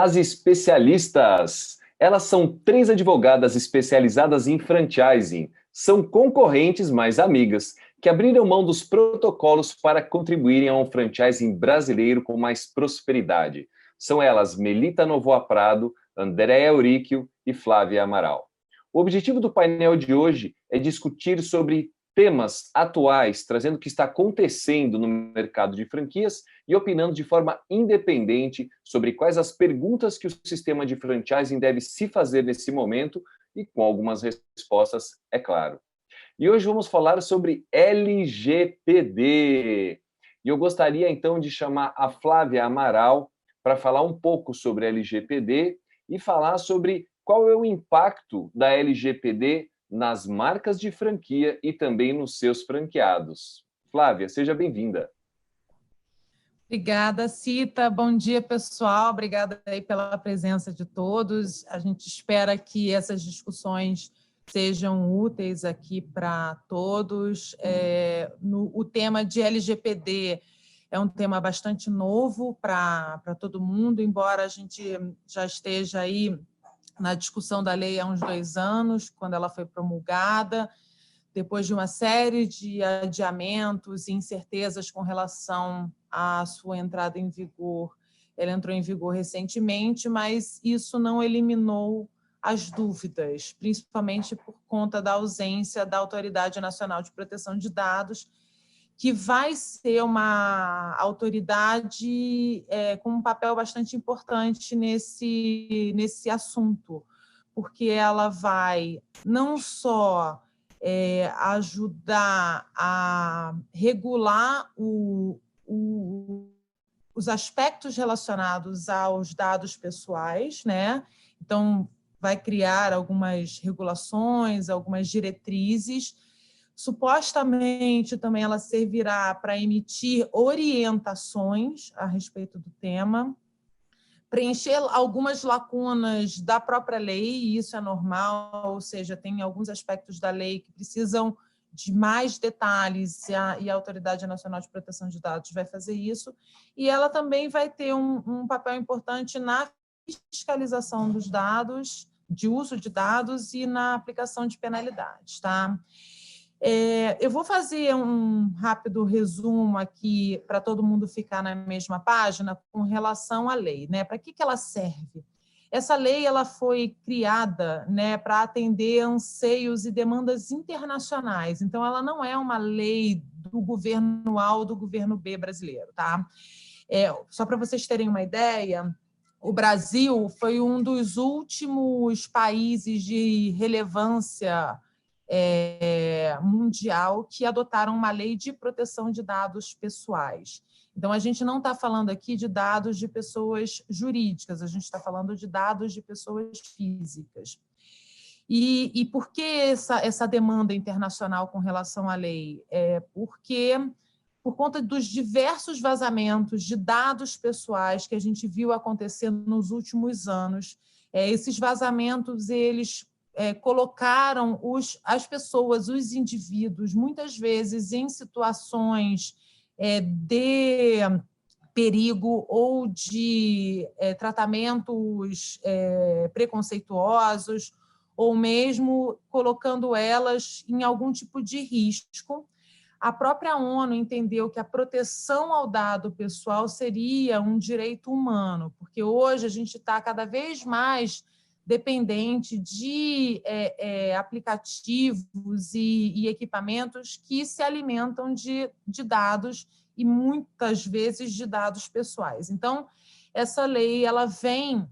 As especialistas. Elas são 3 advogadas especializadas em franchising. São concorrentes, mas amigas, que abriram mão dos protocolos para contribuírem a um franchising brasileiro com mais prosperidade. São elas Melita Novoa Prado, Andréa Euríquio e Flávia Amaral. O objetivo do painel de hoje é discutir sobre temas atuais, trazendo o que está acontecendo no mercado de franquias e opinando de forma independente sobre quais as perguntas que o sistema de franchising deve se fazer nesse momento e com algumas respostas, é claro. E hoje vamos falar sobre LGPD. E eu gostaria então de chamar a Flávia Amaral para falar um pouco sobre LGPD e falar sobre qual é o impacto da LGPD nas marcas de franquia e também nos seus franqueados. Flávia, seja bem-vinda. Obrigada, Cita. Bom dia, pessoal. Obrigada aí pela presença de todos. A gente espera que essas discussões sejam úteis aqui para todos. O tema de LGPD é um tema bastante novo para todo mundo, embora a gente já esteja aí na discussão da lei há uns 2 anos, quando ela foi promulgada, depois de uma série de adiamentos e incertezas com relação à sua entrada em vigor. Ela entrou em vigor recentemente, mas isso não eliminou as dúvidas, principalmente por conta da ausência da Autoridade Nacional de Proteção de Dados, que vai ser uma autoridade com um papel bastante importante nesse assunto, porque ela vai não só ajudar a regular os aspectos relacionados aos dados pessoais, né? Então, vai criar algumas regulações, algumas diretrizes. Supostamente, também ela servirá para emitir orientações a respeito do tema, preencher algumas lacunas da própria lei, e isso é normal, ou seja, tem alguns aspectos da lei que precisam de mais detalhes, e a Autoridade Nacional de Proteção de Dados vai fazer isso, e ela também vai ter um papel importante na fiscalização dos dados, de uso de dados e na aplicação de penalidades, tá? Eu vou fazer um rápido resumo aqui para todo mundo ficar na mesma página com relação à lei, né? Para que ela serve? Essa lei ela foi criada, né, para atender anseios e demandas internacionais. Então, ela não é uma lei do governo A ou do governo B brasileiro, tá? Só para vocês terem uma ideia, o Brasil foi um dos últimos países de relevância mundial que adotaram uma lei de proteção de dados pessoais. Então, a gente não está falando aqui de dados de pessoas jurídicas, a gente está falando de dados de pessoas físicas. E por que essa demanda internacional com relação à lei? Porque, por conta dos diversos vazamentos de dados pessoais que a gente viu acontecendo nos últimos anos, esses vazamentos, eles colocaram as pessoas, os indivíduos, muitas vezes em situações de perigo ou de tratamentos preconceituosos, ou mesmo colocando elas em algum tipo de risco. A própria ONU entendeu que a proteção ao dado pessoal seria um direito humano, porque hoje a gente está cada vez mais dependente de aplicativos e equipamentos que se alimentam de dados e muitas vezes de dados pessoais. Então, essa lei ela vem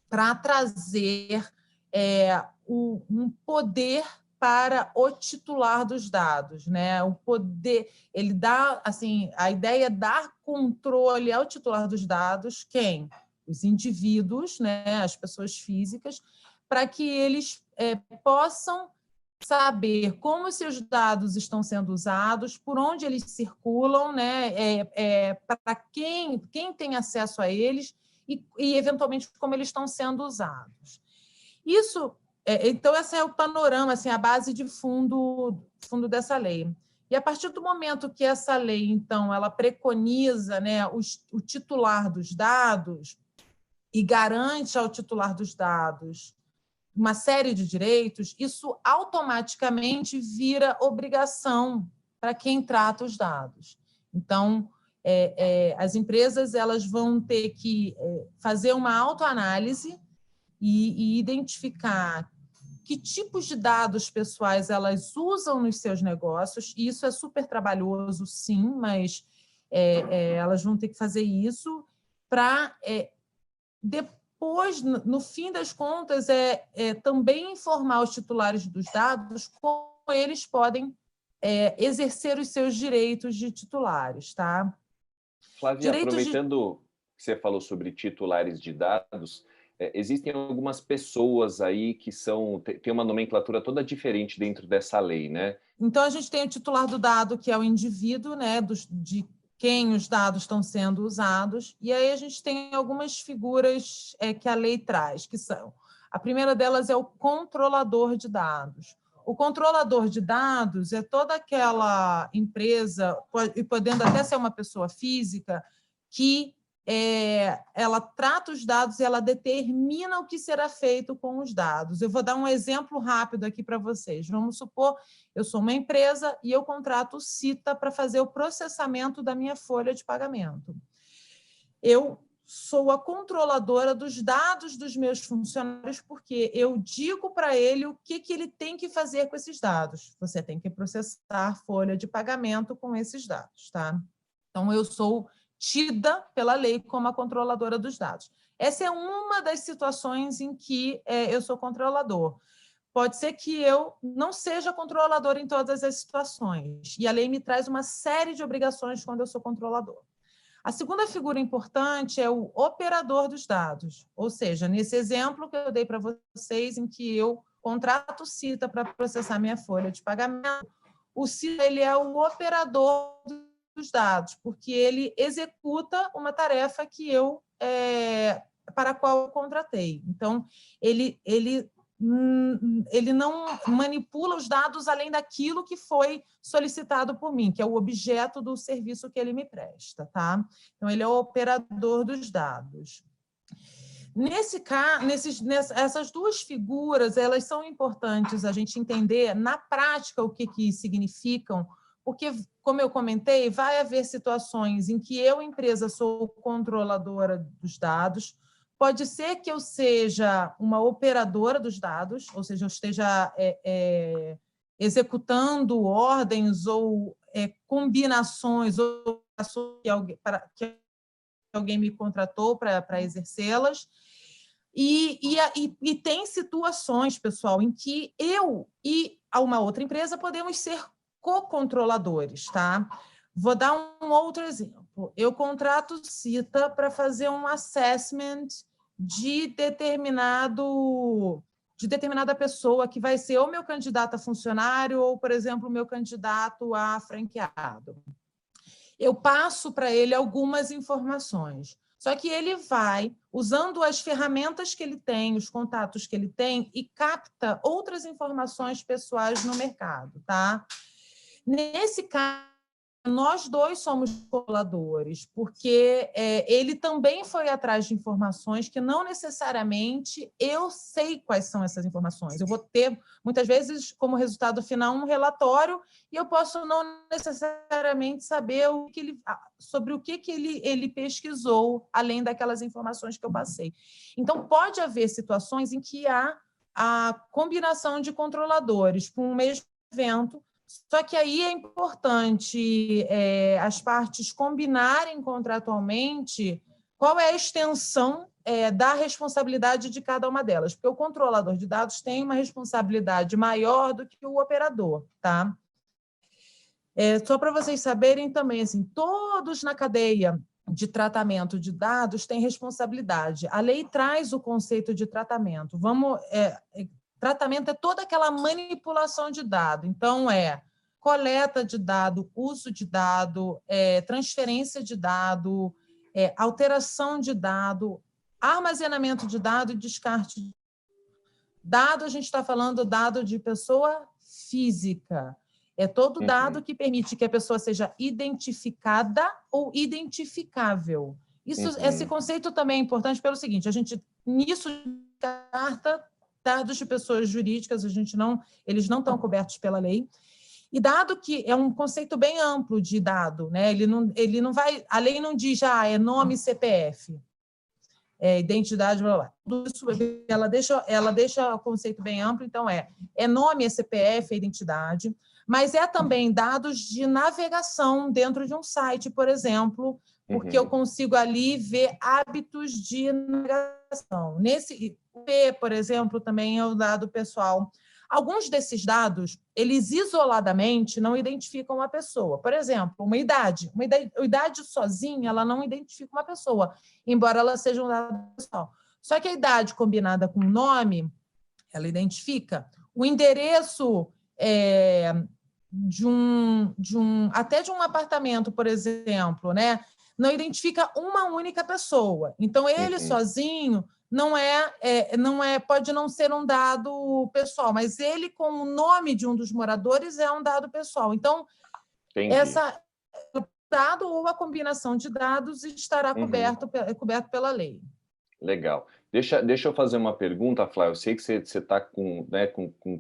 para trazer um poder para o titular dos dados, né? O poder, ele dá, assim, a ideia é dar controle ao titular dos dados, quem? Os indivíduos, né? As pessoas físicas, para que eles possam saber como seus dados estão sendo usados, por onde eles circulam, né? Para quem tem acesso a eles e, eventualmente, como eles estão sendo usados. Isso, então, esse é o panorama, assim, a base de fundo dessa lei. E, a partir do momento que essa lei, então, ela preconiza, né, o titular dos dados, e garante ao titular dos dados uma série de direitos, isso automaticamente vira obrigação para quem trata os dados. Então, as empresas elas vão ter que fazer uma autoanálise e identificar que tipos de dados pessoais elas usam nos seus negócios, e isso é super trabalhoso, sim, mas elas vão ter que fazer isso para, depois, no fim das contas, também informar os titulares dos dados como eles podem exercer os seus direitos de titulares. Tá? Flávia, aproveitando que você falou sobre titulares de dados, existem algumas pessoas aí que têm uma nomenclatura toda diferente dentro dessa lei, né? Então, a gente tem o titular do dado, que é o indivíduo, né, de quem os dados estão sendo usados, e aí a gente tem algumas figuras que a lei traz, que são... A primeira delas é o controlador de dados. O controlador de dados é toda aquela empresa, e podendo até ser uma pessoa física, que ela trata os dados e ela determina o que será feito com os dados. Eu vou dar um exemplo rápido aqui para vocês. Vamos supor, eu sou uma empresa e eu contrato o Cita para fazer o processamento da minha folha de pagamento. Eu sou a controladora dos dados dos meus funcionários, porque eu digo para ele o que ele tem que fazer com esses dados. Você tem que processar folha de pagamento com esses dados. Tá? Então, eu sou tida pela lei como a controladora dos dados. Essa é uma das situações em que eu sou controlador. Pode ser que eu não seja controlador em todas as situações, e a lei me traz uma série de obrigações quando eu sou controlador. A segunda figura importante é o operador dos dados, ou seja, nesse exemplo que eu dei para vocês, em que eu contrato o Cita para processar minha folha de pagamento, o Cita ele é o operador dos dados, porque ele executa uma tarefa para a qual eu contratei. Então, ele não manipula os dados além daquilo que foi solicitado por mim, que é o objeto do serviço que ele me presta. Tá? Então, ele é o operador dos dados. Nesse caso, essas duas figuras, elas são importantes a gente entender na prática o que significam, porque, como eu comentei, vai haver situações em que eu, empresa, sou controladora dos dados, pode ser que eu seja uma operadora dos dados, ou seja, eu esteja executando ordens ou combinações ou que alguém me contratou para exercê-las. E tem situações, pessoal, em que eu e uma outra empresa podemos ser co-controladores. Tá? Vou dar um outro exemplo. Eu contrato o Cita para fazer um assessment de determinada pessoa que vai ser ou meu candidato a funcionário ou, por exemplo, o meu candidato a franqueado. Eu passo para ele algumas informações. Só que ele vai, usando as ferramentas que ele tem, os contatos que ele tem, e capta outras informações pessoais no mercado. Tá? Nesse caso, nós dois somos coladores, porque ele também foi atrás de informações que não necessariamente eu sei quais são essas informações. Eu vou ter, muitas vezes, como resultado final, um relatório e eu posso não necessariamente saber sobre o que ele pesquisou, além daquelas informações que eu passei. Então, pode haver situações em que há a combinação de controladores para um mesmo evento. Só que aí é importante as partes combinarem contratualmente qual é a extensão da responsabilidade de cada uma delas, porque o controlador de dados tem uma responsabilidade maior do que o operador. Tá? Só para vocês saberem também, assim, todos na cadeia de tratamento de dados têm responsabilidade. A lei traz o conceito de tratamento. Tratamento é toda aquela manipulação de dado. Então, coleta de dado, uso de dado, transferência de dado, alteração de dado, armazenamento de dado e descarte de dado. A gente está falando dado de pessoa física. É todo dado que permite que a pessoa seja identificada ou identificável. Esse conceito também é importante pelo seguinte, a gente, nisso, carta dados de pessoas jurídicas, eles não estão cobertos pela lei, e dado que é um conceito bem amplo de dado, né? Ele não vai, a lei não diz, é nome CPF, identidade, blá, blá. Tudo isso, ela deixa o conceito bem amplo, então é nome, CPF, identidade, mas é também dados de navegação dentro de um site, por exemplo, porque eu consigo ali ver hábitos de navegação. Nesse IP, por exemplo, também é o dado pessoal. Alguns desses dados, eles isoladamente não identificam uma pessoa. Por exemplo, uma idade sozinha, ela não identifica uma pessoa, embora ela seja um dado pessoal. Só que a idade combinada com o nome, ela identifica. O endereço até de um apartamento, por exemplo, né? Não identifica uma única pessoa. Então, ele sozinho não pode não ser um dado pessoal, mas ele, com o nome de um dos moradores, é um dado pessoal. Então, o dado ou a combinação de dados estará coberto pela lei. Legal. Deixa eu fazer uma pergunta, Flávio. Eu sei que você está com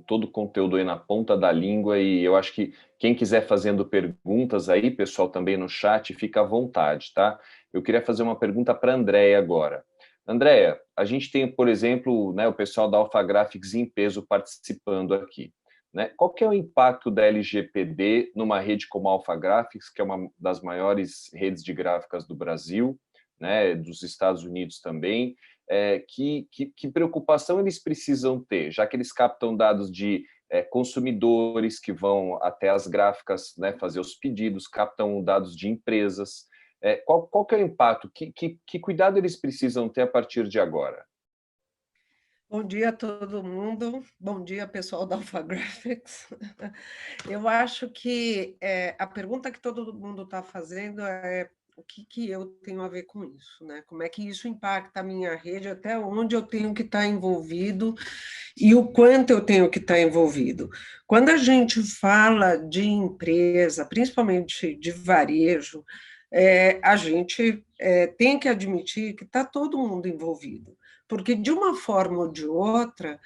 todo o conteúdo aí na ponta da língua e eu acho que quem quiser fazendo perguntas aí, pessoal, também no chat, fica à vontade, tá? Eu queria fazer uma pergunta para a Andréia agora. Andréia, a gente tem, por exemplo, né, o pessoal da Alpha Graphics em peso participando aqui. Né? Qual que é o impacto da LGPD numa rede como a Alpha Graphics, que é uma das maiores redes de gráficas do Brasil, né, dos Estados Unidos também? Que preocupação eles precisam ter, já que eles captam dados de consumidores que vão até as gráficas, né, fazer os pedidos, captam dados de empresas. Qual que é o impacto? Que cuidado eles precisam ter a partir de agora? Bom dia a todo mundo. Bom dia, pessoal da Alpha Graphics. Eu acho que a pergunta que todo mundo está fazendo é o que eu tenho a ver com isso, né? Como é que isso impacta a minha rede, até onde eu tenho que estar envolvido e o quanto eu tenho que estar envolvido. Quando a gente fala de empresa, principalmente de varejo, a gente tem que admitir que está todo mundo envolvido, porque de uma forma ou de outra,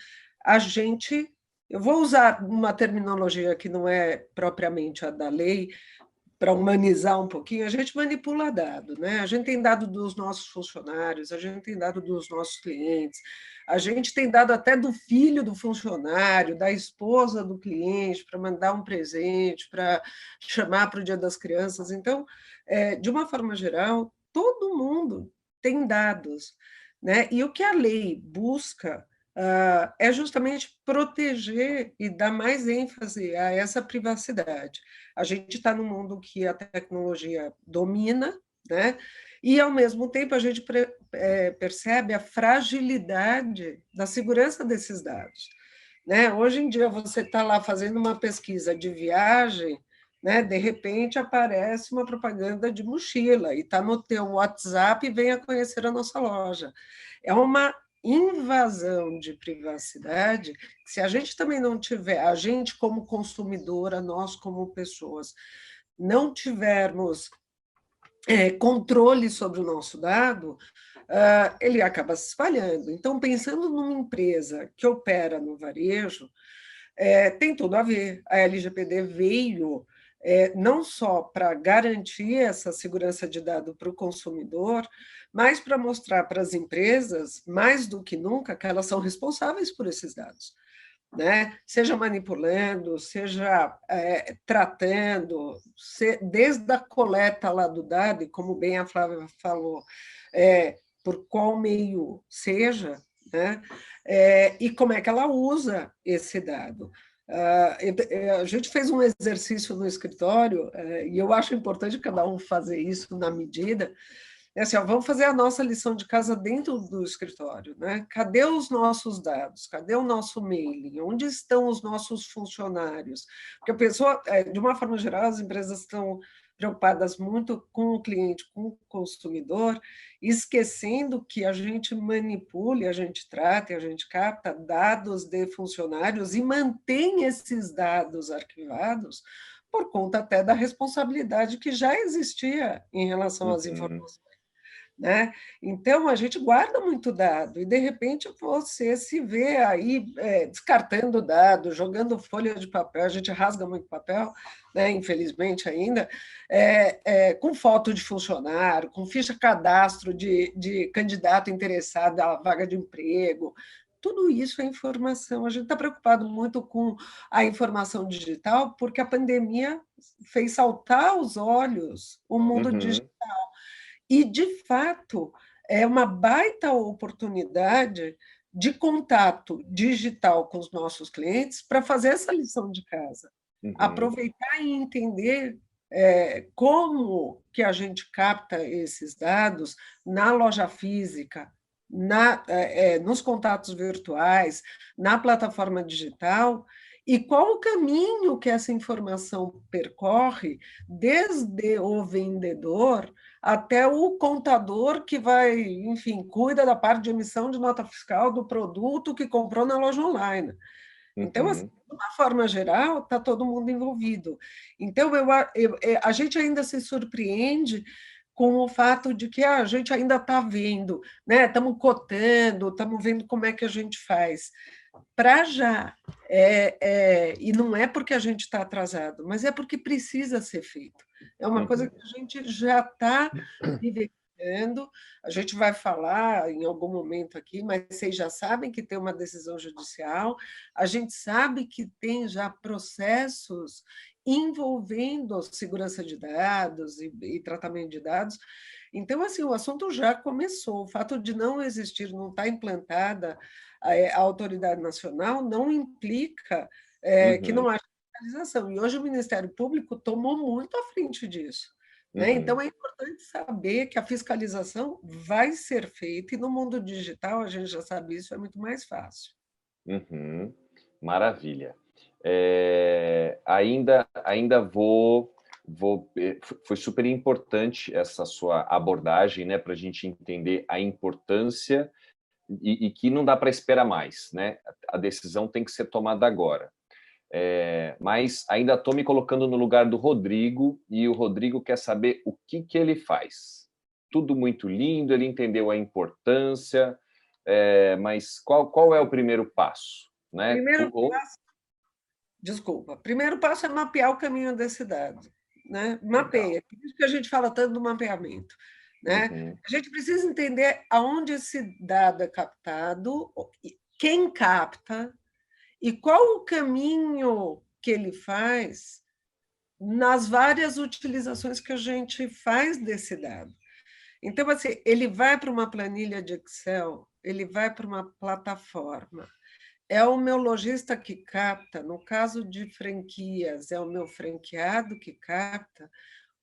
eu vou usar uma terminologia que não é propriamente a da lei, para humanizar um pouquinho, a gente manipula dado, né? A gente tem dado dos nossos funcionários, a gente tem dado dos nossos clientes, a gente tem dado até do filho do funcionário, da esposa do cliente, para mandar um presente, para chamar para o Dia das Crianças. Então, de uma forma geral, todo mundo tem dados, né? E o que a lei busca é justamente proteger e dar mais ênfase a essa privacidade. A gente está num mundo que a tecnologia domina, né? E, ao mesmo tempo, a gente percebe a fragilidade da segurança desses dados. Né? Hoje em dia, você está lá fazendo uma pesquisa de viagem, né? De repente aparece uma propaganda de mochila e está no teu WhatsApp e venha conhecer a nossa loja. É uma invasão de privacidade, se a gente também não tiver, a gente como consumidora, nós como pessoas, não tivermos controle sobre o nosso dado, ele acaba se espalhando. Então, pensando numa empresa que opera no varejo, tem tudo a ver. A LGPD veio não só para garantir essa segurança de dado para o consumidor, mas para mostrar para as empresas, mais do que nunca, que elas são responsáveis por esses dados. Né? Seja manipulando, seja tratando, desde a coleta lá do dado, e como bem a Flávia falou, por qual meio seja, né? E como é que ela usa esse dado. A gente fez um exercício no escritório, e eu acho importante cada um fazer isso na medida. Assim, vamos fazer a nossa lição de casa dentro do escritório, né? Cadê os nossos dados? Cadê o nosso mailing? Onde estão os nossos funcionários? Porque a pessoa, de uma forma geral, as empresas estão preocupadas muito com o cliente, com o consumidor, esquecendo que a gente manipule, a gente trata, a gente capta dados de funcionários e mantém esses dados arquivados por conta até da responsabilidade que já existia em relação às informações. né? Então, a gente guarda muito dado e, de repente, você se vê aí descartando dado, jogando folha de papel, a gente rasga muito papel, né? Infelizmente ainda, com foto de funcionário, com ficha cadastro de candidato interessado à vaga de emprego. Tudo isso é informação. A gente está preocupado muito com a informação digital, porque a pandemia fez saltar aos olhos o mundo digital. E, de fato, é uma baita oportunidade de contato digital com os nossos clientes para fazer essa lição de casa. Aproveitar e entender como que a gente capta esses dados na loja física, nos contatos virtuais, na plataforma digital, e qual o caminho que essa informação percorre desde o vendedor até o contador que vai, enfim, cuida da parte de emissão de nota fiscal do produto que comprou na loja online. Então, assim, de uma forma geral, está todo mundo envolvido. Então, a gente ainda se surpreende com o fato de que a gente ainda está vendo, né? Estamos cotando, estamos vendo como é que a gente faz. Para já. E não é porque a gente está atrasado, mas é porque precisa ser feito. É uma coisa que a gente já está vivenciando, a gente vai falar em algum momento aqui, mas vocês já sabem que tem uma decisão judicial, a gente sabe que tem já processos envolvendo segurança de dados e tratamento de dados. Então, assim, o assunto já começou. O fato de não existir, não estar implantada a autoridade nacional, não implica que não haja fiscalização. E hoje o Ministério Público tomou muito à frente disso. Né? Então, é importante saber que a fiscalização vai ser feita, e no mundo digital, a gente já sabe isso, é muito mais fácil. Maravilha. Ainda vou. Foi super importante essa sua abordagem, né, para a gente entender a importância e que não dá para esperar mais, né? A decisão tem que ser tomada agora. Mas ainda estou me colocando no lugar do Rodrigo, e o Rodrigo quer saber o que ele faz. Tudo muito lindo, ele entendeu a importância, mas qual é o primeiro passo? Né? Primeiro passo é mapear o caminho desse dado. Né? Mapeia, por isso que a gente fala tanto do mapeamento. Né? A gente precisa entender aonde esse dado é captado, quem capta, e qual o caminho que ele faz nas várias utilizações que a gente faz desse dado. Então, assim, ele vai para uma planilha de Excel, ele vai para uma plataforma. É o meu lojista que capta, no caso de franquias, é o meu franqueado que capta.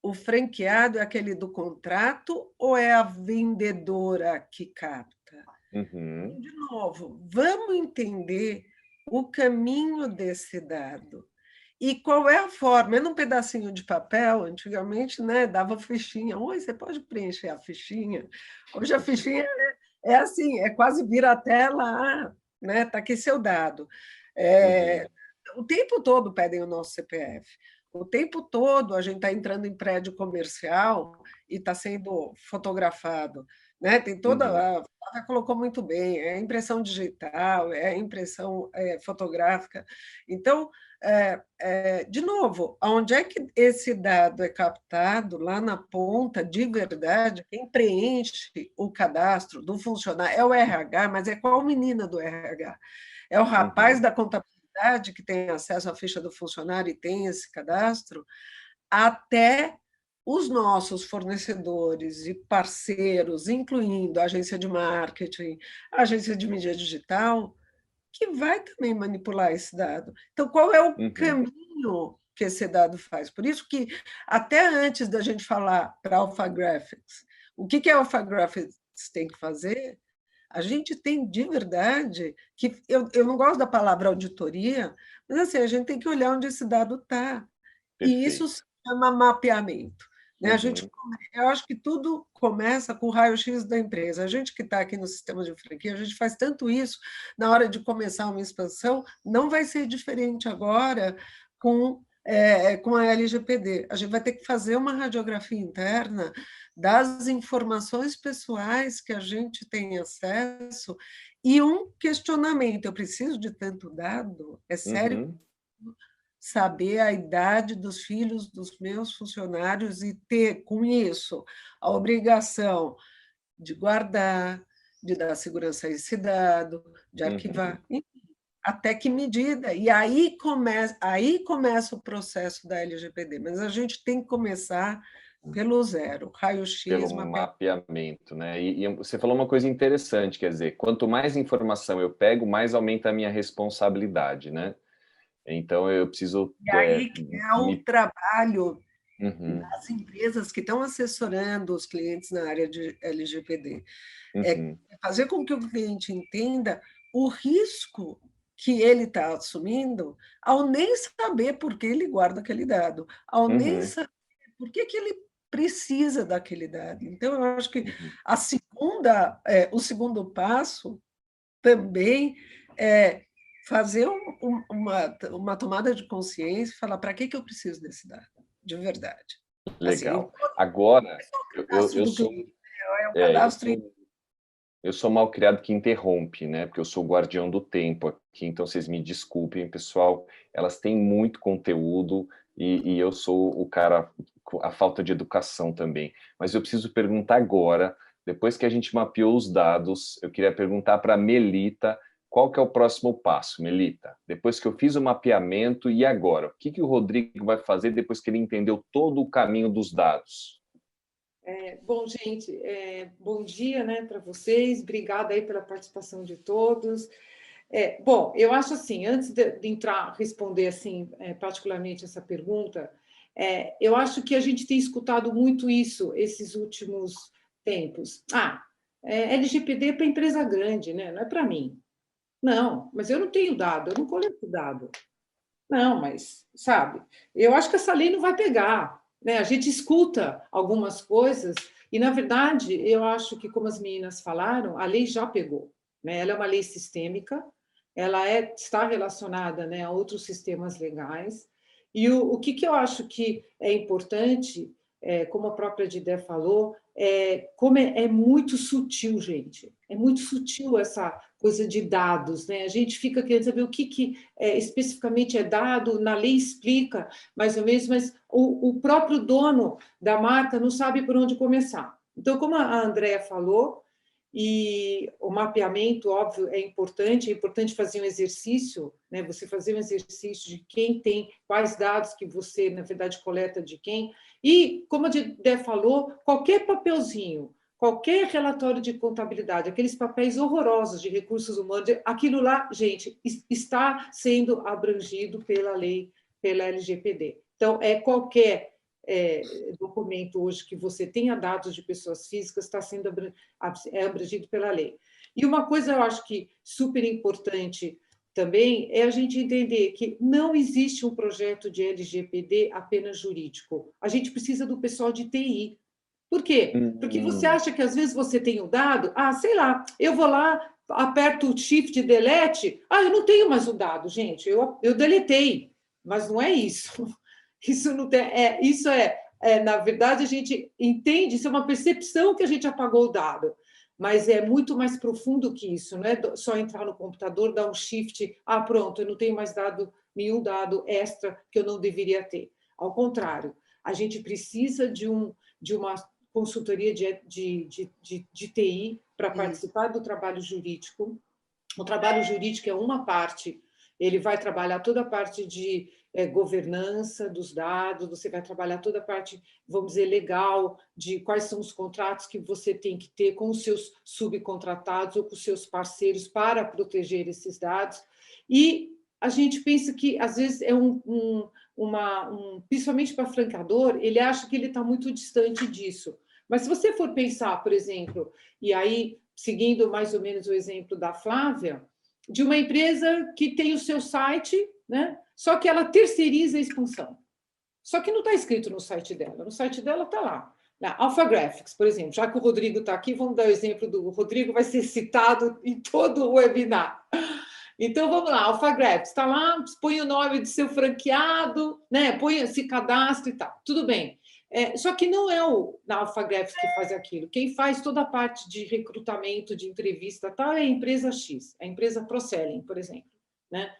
O franqueado é aquele do contrato ou é a vendedora que capta? De novo, vamos entender o caminho desse dado. E qual é a forma? É num pedacinho de papel, antigamente, né, dava fichinha. Oi, você pode preencher a fichinha? Hoje a fichinha é assim, é quase vira a tela, né? Está aqui seu dado. O tempo todo pedem o nosso CPF. O tempo todo a gente está entrando em prédio comercial e está sendo fotografado. Né? Tem toda a Flávia colocou muito bem, é impressão digital, é impressão fotográfica. Então, de novo, onde é que esse dado é captado? Lá na ponta, de verdade, quem preenche o cadastro do funcionário é o RH, mas é qual menina do RH? É o rapaz da contabilidade que tem acesso à ficha do funcionário e tem esse cadastro, até os nossos fornecedores e parceiros, incluindo a agência de marketing, a agência de mídia digital, que vai também manipular esse dado. Então, qual é o caminho que esse dado faz? Por isso que, até antes da gente falar para a Alpha Graphics, o que a Alpha Graphics tem que fazer, a gente tem de verdade que... Eu não gosto da palavra auditoria, mas assim, a gente tem que olhar onde esse dado está. E isso se chama mapeamento. Né? Eu acho que tudo começa com o raio-x da empresa. A gente que está aqui no sistema de franquia, a gente faz tanto isso na hora de começar uma expansão, não vai ser diferente agora com com a LGPD. A gente vai ter que fazer uma radiografia interna das informações pessoais que a gente tem acesso e um questionamento. Eu preciso de tanto dado? É sério Uhum. saber a idade dos filhos dos meus funcionários e ter, com isso, a obrigação de guardar, de dar segurança a esse dado, de Uhum. arquivar, enfim, até que medida? E aí começa o processo da LGPD, mas a gente tem que começar pelo zero, Pelo raio-x, mapeamento. mapeamento, né? E você falou uma coisa interessante, quer dizer, quanto mais informação eu pego, mais aumenta a minha responsabilidade, né? Então eu preciso E aí que é o me. trabalho Uhum, das empresas que estão assessorando os clientes na área de LGPD. É uhum, fazer com que o cliente entenda o risco que ele está assumindo ao nem saber por que ele guarda aquele dado, ao nem uhum, saber por que ele precisa daquele dado. Então, eu acho que uhum. o segundo passo também é fazer uma tomada de consciência e falar para que eu preciso desse dado, de verdade. Assim, Legal. Agora, o eu, eu, cadastro eu do sou, cliente é o é, eu cadastro. sou Eu sou mal criado que interrompe, né? Porque eu sou o guardião do tempo aqui, então vocês me desculpem, pessoal. Elas têm muito conteúdo e eu sou o cara com a falta de educação também. Mas eu preciso perguntar agora, depois que a gente mapeou os dados, eu queria perguntar para a Melita qual que é o próximo passo, Melita. Depois que eu fiz o mapeamento, e agora? O que que o Rodrigo vai fazer depois que ele entendeu todo o caminho dos dados? Bom, gente, bom dia, né, para vocês. Obrigada aí pela participação de todos. Bom, eu acho assim, antes de entrar, responder assim, particularmente essa pergunta, eu acho que a gente tem escutado muito isso esses últimos tempos. LGPD é para empresa grande, né? Não é para mim. Não, mas eu não tenho dado, eu não coleto dado. Não, mas, sabe, eu acho que essa lei não vai pegar, né? A gente escuta algumas coisas e, na verdade, eu acho que, como as meninas falaram, a lei já pegou, né? Ela é uma lei sistêmica, ela está relacionada, né, a outros sistemas legais. E o que eu acho que é importante, como a própria Didé falou, como é muito sutil, gente. É muito sutil essa coisa de dados, né? A gente fica querendo saber o que especificamente é dado, na lei explica mais ou menos, mas o próprio dono da marca não sabe por onde começar. Então, como a Andrea falou, e o mapeamento, óbvio, é importante fazer um exercício, né? Você fazer um exercício de quem tem, quais dados que você, na verdade, coleta de quem. E, como a Dé falou, qualquer papelzinho, qualquer relatório de contabilidade, aqueles papéis horrorosos de recursos humanos, aquilo lá, gente, está sendo abrangido pela lei, pela LGPD. Então, qualquer documento hoje que você tenha dados de pessoas físicas está sendo abrangido pela lei. E uma coisa eu acho que super importante também é a gente entender que não existe um projeto de LGPD apenas jurídico. A gente precisa do pessoal de TI. Por quê? Porque você Hum, acha que às vezes você tem o dado, sei lá, eu vou lá, aperto o shift delete, eu não tenho mais o dado, gente, eu deletei, mas não é isso. Isso não tem, na verdade, a gente entende, isso é uma percepção que a gente apagou o dado, mas é muito mais profundo que isso, não é só entrar no computador, dar um shift, pronto, eu não tenho mais nenhum dado extra que eu não deveria ter. Ao contrário, a gente precisa de uma consultoria de TI para participar do trabalho jurídico. O trabalho jurídico é uma parte, ele vai trabalhar toda a parte de governança dos dados, você vai trabalhar toda a parte, vamos dizer, legal, de quais são os contratos que você tem que ter com os seus subcontratados ou com os seus parceiros para proteger esses dados. E a gente pensa que, às vezes, principalmente para franqueador, ele acha que ele está muito distante disso. Mas se você for pensar, por exemplo, e aí, seguindo mais ou menos o exemplo da Flávia, de uma empresa que tem o seu site, né? Só que ela terceiriza a expansão. Só que não está escrito no site dela. No site dela está lá. Na Alpha Graphics, por exemplo, já que o Rodrigo está aqui, vamos dar o exemplo do Rodrigo, vai ser citado em todo o webinar. Então, vamos lá, AlphaGraphs, está lá, põe o nome do seu franqueado, né? Se cadastra e tal. Tudo bem. Só que não é o da AlphaGraphs que faz aquilo. Quem faz toda a parte de recrutamento, de entrevista, tal, é a empresa X, a empresa Proselling, por exemplo. Né?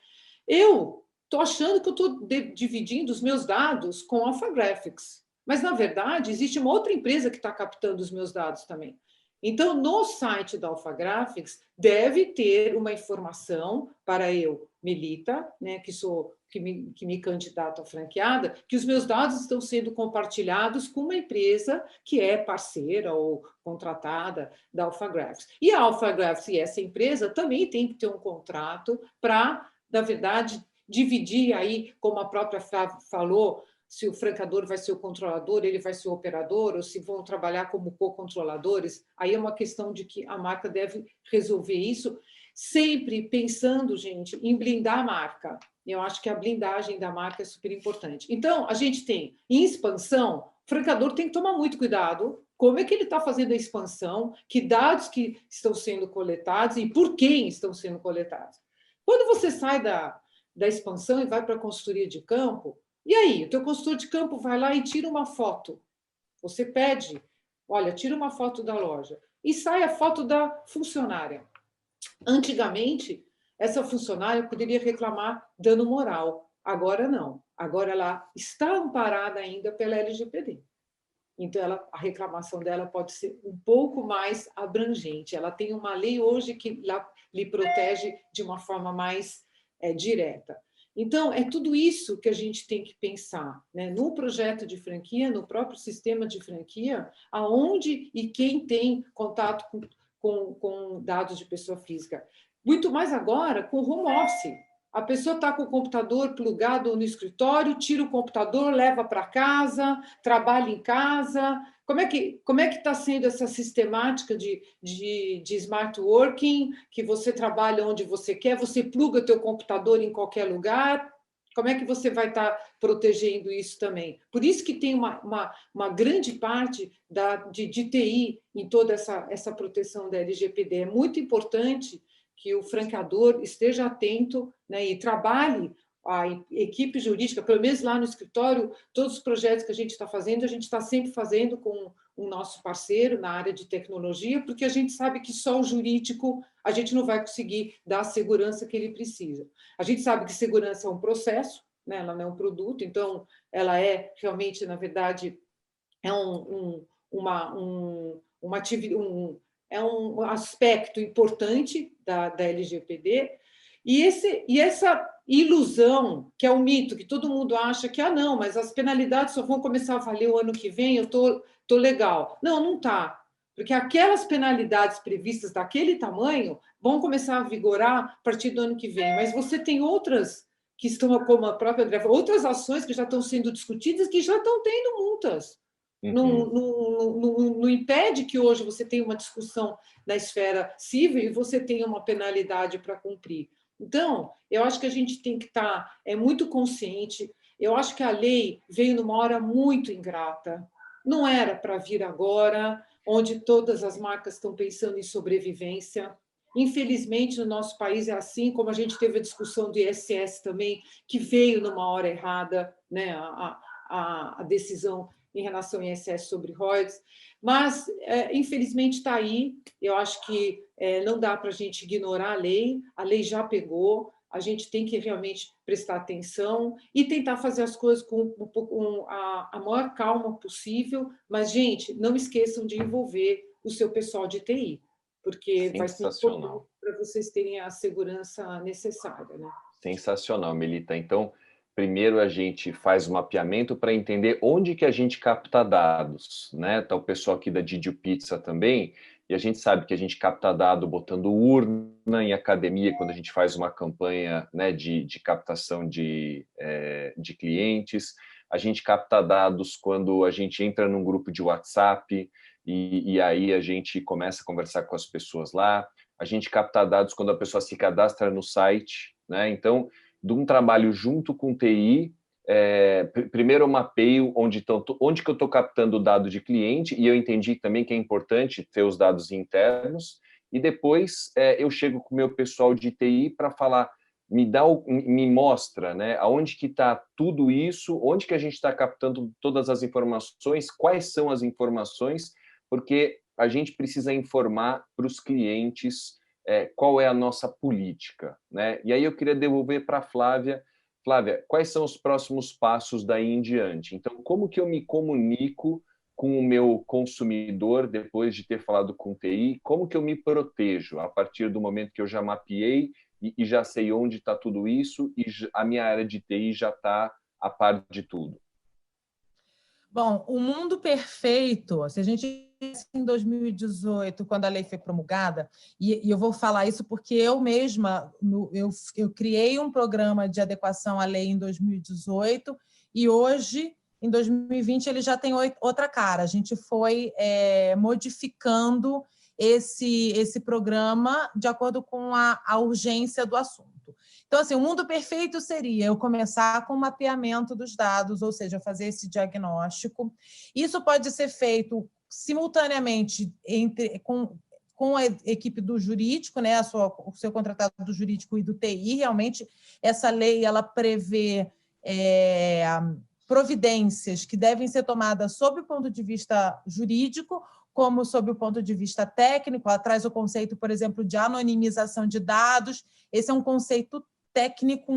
Eu estou achando que eu estou dividindo os meus dados com a AlphaGraphics, mas, na verdade, existe uma outra empresa que está captando os meus dados também. Então, no site da AlphaGraphics, deve ter uma informação para eu, Melita, né, que me candidato a franqueada, que os meus dados estão sendo compartilhados com uma empresa que é parceira ou contratada da AlphaGraphics. E a AlphaGraphics e essa empresa também tem que ter um contrato para, na verdade, dividir aí, como a própria Flávia falou, se o franqueador vai ser o controlador, ele vai ser o operador, ou se vão trabalhar como co-controladores, aí é uma questão de que a marca deve resolver isso, sempre pensando, gente, em blindar a marca. Eu acho que a blindagem da marca é super importante. Então, a gente tem, em expansão, o franqueador tem que tomar muito cuidado, como é que ele está fazendo a expansão, que dados que estão sendo coletados e por quem estão sendo coletados. Quando você sai da expansão e vai para a consultoria de campo, e aí, o teu consultor de campo vai lá e tira uma foto. Você pede, olha, tira uma foto da loja. E sai a foto da funcionária. Antigamente, essa funcionária poderia reclamar dano moral. Agora não. Agora ela está amparada ainda pela LGPD. Então, a reclamação dela pode ser um pouco mais abrangente. Ela tem uma lei hoje que lhe protege de uma forma mais direta. Então, é tudo isso que a gente tem que pensar, né? No projeto de franquia, no próprio sistema de franquia, aonde e quem tem contato com dados de pessoa física. Muito mais agora com home office. A pessoa está com o computador plugado no escritório, tira o computador, leva para casa, trabalha em casa. Como é que está sendo essa sistemática de smart working, que você trabalha onde você quer, você pluga o teu computador em qualquer lugar? Como é que você vai estar protegendo isso também? Por isso que tem uma grande parte de TI em toda essa proteção da LGPD. É muito importante que o franqueador esteja atento, né, e trabalhe a equipe jurídica, pelo menos lá no escritório, todos os projetos que a gente está sempre fazendo com o nosso parceiro na área de tecnologia, porque a gente sabe que só o jurídico a gente não vai conseguir dar a segurança que ele precisa. A gente sabe que segurança é um processo, né, ela não é um produto, então ela é realmente, na verdade, é um aspecto importante da LGPD, e essa ilusão, que é um mito, que todo mundo acha que, não, mas as penalidades só vão começar a valer o ano que vem, eu tô legal. Não está. Porque aquelas penalidades previstas daquele tamanho vão começar a vigorar a partir do ano que vem. Mas você tem outras que estão, como a própria André, outras ações que já estão sendo discutidas que já estão tendo multas. Não impede que hoje você tenha uma discussão na esfera civil e você tenha uma penalidade para cumprir. Então, eu acho que a gente tem que estar muito consciente. Eu acho que a lei veio numa hora muito ingrata. Não era para vir agora, onde todas as marcas estão pensando em sobrevivência. Infelizmente, no nosso país é assim, como a gente teve a discussão do ISS também, que veio numa hora errada, né, a decisão em relação ao ISS sobre royalties, mas, infelizmente, está aí. Eu acho que não dá para a gente ignorar a lei já pegou, a gente tem que realmente prestar atenção e tentar fazer as coisas com a maior calma possível, mas, gente, não esqueçam de envolver o seu pessoal de TI, porque vai ser importante para vocês terem a segurança necessária, né? Sensacional, Melita. Então, primeiro a gente faz o mapeamento para entender onde que a gente capta dados, né? Tá o pessoal aqui da Didio Pizza também, e a gente sabe que a gente capta dado botando urna em academia, quando a gente faz uma campanha, né, de captação de clientes. A gente capta dados quando a gente entra num grupo de WhatsApp e aí a gente começa a conversar com as pessoas lá. A gente capta dados quando a pessoa se cadastra no site, né? Então, de um trabalho junto com TI, primeiro eu mapeio onde que eu estou captando o dado de cliente, e eu entendi também que é importante ter os dados internos, e depois eu chego com o meu pessoal de TI para falar, me mostra, né, aonde que está tudo isso, onde que a gente está captando todas as informações, quais são as informações, porque a gente precisa informar para os clientes qual é a nossa política, né? E aí eu queria devolver para a Flávia. Flávia, quais são os próximos passos daí em diante? Então, como que eu me comunico com o meu consumidor depois de ter falado com TI? Como que eu me protejo a partir do momento que eu já mapeei e já sei onde está tudo isso e a minha área de TI já está a par de tudo? Bom, o mundo perfeito, se a gente em 2018, quando a lei foi promulgada, e eu vou falar isso porque eu mesma, eu criei um programa de adequação à lei em 2018 e hoje, em 2020, ele já tem outra cara. A gente foi modificando esse programa de acordo com a urgência do assunto. Então, assim, o mundo perfeito seria eu começar com o mapeamento dos dados, ou seja, fazer esse diagnóstico. Isso pode ser feito simultaneamente com a equipe do jurídico, né, o seu contratado do jurídico e do TI. Realmente, essa lei ela prevê providências que devem ser tomadas sob o ponto de vista jurídico, como sob o ponto de vista técnico. Ela traz o conceito, por exemplo, de anonimização de dados. Esse é um conceito técnico,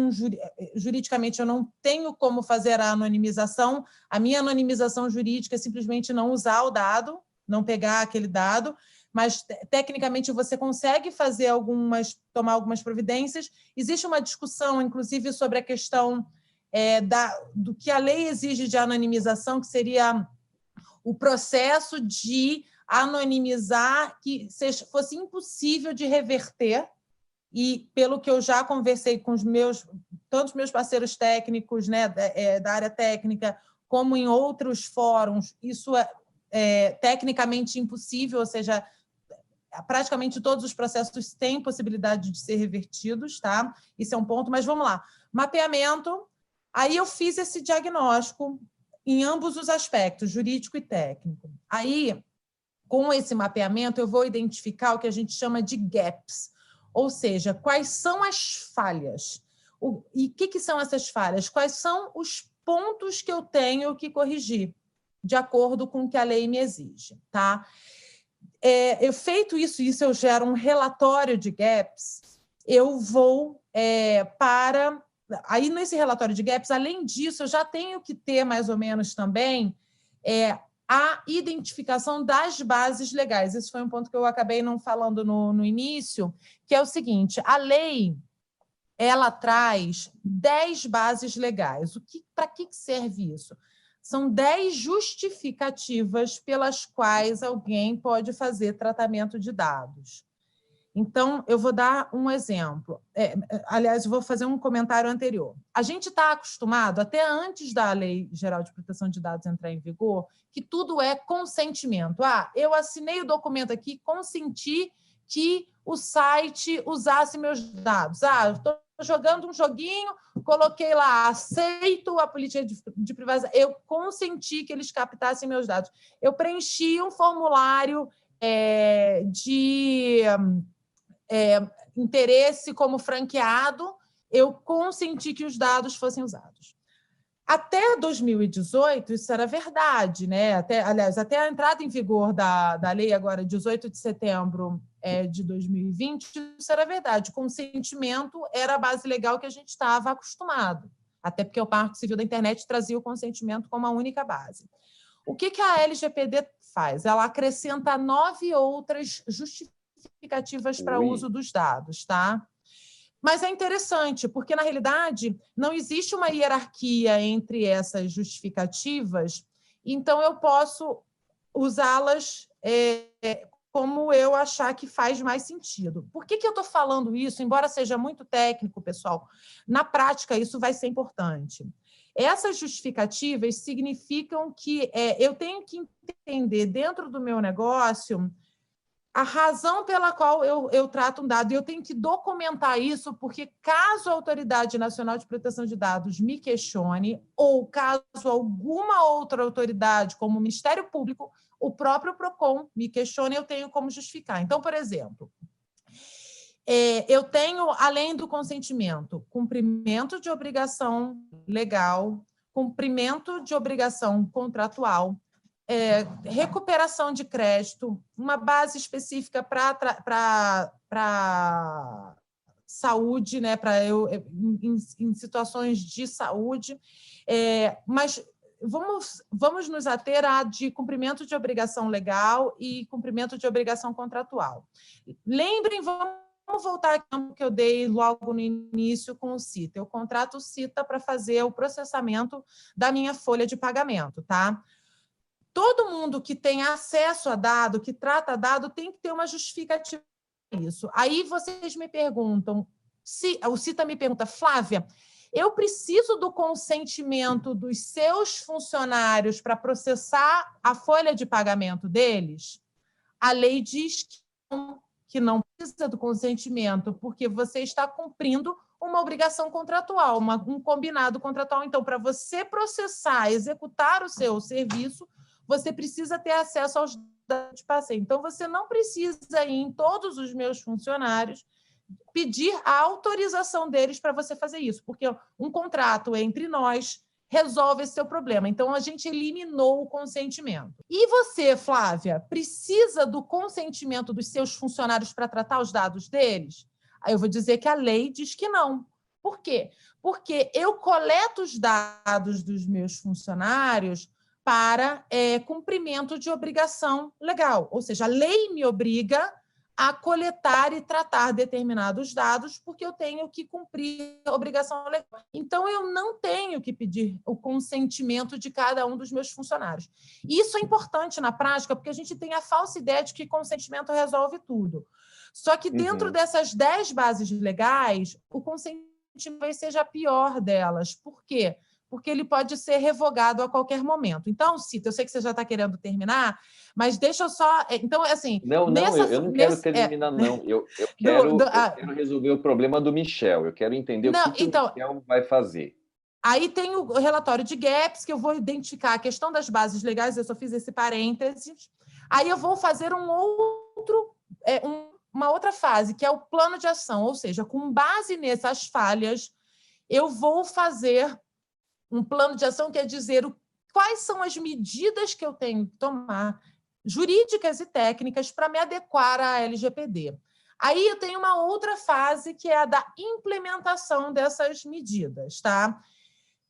juridicamente eu não tenho como fazer a anonimização. A minha anonimização jurídica é simplesmente não usar o dado, não pegar aquele dado, mas tecnicamente você consegue tomar algumas providências. Existe uma discussão, inclusive, sobre a questão do que a lei exige de anonimização, que seria o processo de anonimizar que fosse impossível de reverter. E, pelo que eu já conversei com todos os meus parceiros técnicos, né, da área técnica, como em outros fóruns, isso é tecnicamente impossível, ou seja, praticamente todos os processos têm possibilidade de ser revertidos, tá? Isso é um ponto, mas vamos lá. Mapeamento, aí eu fiz esse diagnóstico em ambos os aspectos, jurídico e técnico. Aí, com esse mapeamento, eu vou identificar o que a gente chama de gaps, ou seja, quais são as falhas? E o que são essas falhas? Quais são os pontos que eu tenho que corrigir, de acordo com o que a lei me exige, tá? Eu feito isso, eu gero um relatório de gaps, eu vou para... Aí, nesse relatório de gaps, além disso, eu já tenho que ter, mais ou menos, também a identificação das bases legais. Esse foi um ponto que eu acabei não falando no início, que é o seguinte: a lei ela traz 10 bases legais. Para que serve isso? São 10 justificativas pelas quais alguém pode fazer tratamento de dados. Então, eu vou dar um exemplo. Aliás, eu vou fazer um comentário anterior. A gente está acostumado, até antes da Lei Geral de Proteção de Dados entrar em vigor, que tudo é consentimento. Eu assinei o documento aqui, consenti que o site usasse meus dados. Eu estou jogando um joguinho, coloquei lá, aceito a política de privacidade, eu consenti que eles captassem meus dados. Eu preenchi um formulário de... interesse como franqueado, eu consenti que os dados fossem usados. Até 2018, isso era verdade, né? Aliás, até a entrada em vigor da lei, agora, 18 de setembro de 2020, isso era verdade. O consentimento era a base legal que a gente estava acostumado, até porque o Marco Civil da Internet trazia o consentimento como a única base. O que a LGPD faz? Ela acrescenta 9 outras justificativas para uso dos dados, tá? Mas é interessante, porque, na realidade, não existe uma hierarquia entre essas justificativas, então eu posso usá-las como eu achar que faz mais sentido. Por que eu estou falando isso? Embora seja muito técnico, pessoal, na prática isso vai ser importante. Essas justificativas significam que eu tenho que entender dentro do meu negócio a razão pela qual eu trato um dado, e eu tenho que documentar isso, porque caso a Autoridade Nacional de Proteção de Dados me questione, ou caso alguma outra autoridade, como o Ministério Público, o próprio PROCON, me questione, eu tenho como justificar. Então, por exemplo, eu tenho, além do consentimento, cumprimento de obrigação legal, cumprimento de obrigação contratual, recuperação de crédito, uma base específica para saúde, né, em situações de saúde, mas vamos nos ater a de cumprimento de obrigação legal e cumprimento de obrigação contratual. Lembrem, vamos voltar aqui que eu dei logo no início com o CITA. Eu contrato o CITA para fazer o processamento da minha folha de pagamento, tá? Todo mundo que tem acesso a dado, que trata dado, tem que ter uma justificativa para isso. Aí vocês me perguntam, o CITA me pergunta, Flávia, eu preciso do consentimento dos seus funcionários para processar a folha de pagamento deles? A lei diz que não precisa do consentimento, porque você está cumprindo uma obrigação contratual, um combinado contratual. Então, para você processar, executar o seu serviço, você precisa ter acesso aos dados de passeio. Então, você não precisa ir em todos os meus funcionários pedir a autorização deles para você fazer isso, porque um contrato entre nós resolve esse seu problema. Então, a gente eliminou o consentimento. E você, Flávia, precisa do consentimento dos seus funcionários para tratar os dados deles? Aí eu vou dizer que a lei diz que não. Por quê? Porque eu coleto os dados dos meus funcionários para cumprimento de obrigação legal. Ou seja, a lei me obriga a coletar e tratar determinados dados, porque eu tenho que cumprir a obrigação legal. Então, eu não tenho que pedir o consentimento de cada um dos meus funcionários. Isso é importante na prática, porque a gente tem a falsa ideia de que consentimento resolve tudo. Só que dentro dessas 10 bases legais, o consentimento talvez seja a pior delas. Por quê? Porque ele pode ser revogado a qualquer momento. Então, Cita, eu sei que você já está querendo terminar, mas deixa eu só... Então, assim... Não, eu não quero terminar, não. Eu quero resolver o problema do Michel. Eu quero entender o que o Michel vai fazer. Aí tem o relatório de gaps, que eu vou identificar a questão das bases legais, eu só fiz esse parênteses. Aí eu vou fazer uma outra fase, que é o plano de ação, ou seja, com base nessas falhas, eu vou fazer um plano de ação, quer dizer quais são as medidas que eu tenho que tomar, jurídicas e técnicas, para me adequar à LGPD. Aí eu tenho uma outra fase, que é a da implementação dessas medidas, tá?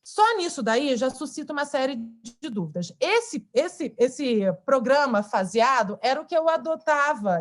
Só nisso daí já suscita uma série de dúvidas. Esse programa faseado era o que eu adotava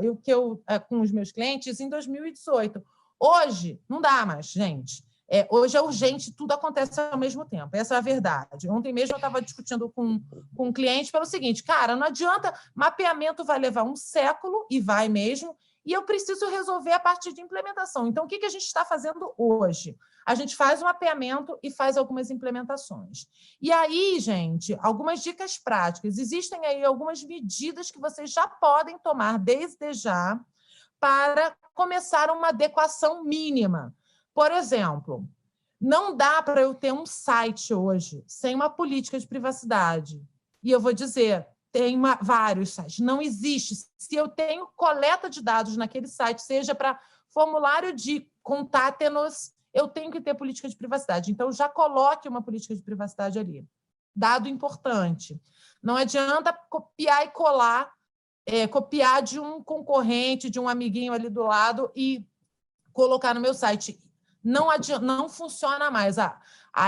com os meus clientes em 2018. Hoje, não dá mais, gente. Hoje é urgente, tudo acontece ao mesmo tempo. Essa é a verdade. Ontem mesmo eu estava discutindo com um cliente pelo seguinte, cara, não adianta, mapeamento vai levar um século, e vai mesmo, e eu preciso resolver a partir de implementação. Então, o que a gente está fazendo hoje? A gente faz um mapeamento e faz algumas implementações. E aí, gente, algumas dicas práticas. Existem aí algumas medidas que vocês já podem tomar desde já para começar uma adequação mínima. Por exemplo, não dá para eu ter um site hoje sem uma política de privacidade. E eu vou dizer, tem vários sites. Não existe. Se eu tenho coleta de dados naquele site, seja para formulário de contátenos, eu tenho que ter política de privacidade. Então, já coloque uma política de privacidade ali. Dado importante. Não adianta copiar e colar, copiar de um concorrente, de um amiguinho ali do lado e colocar no meu site. Não funciona mais. A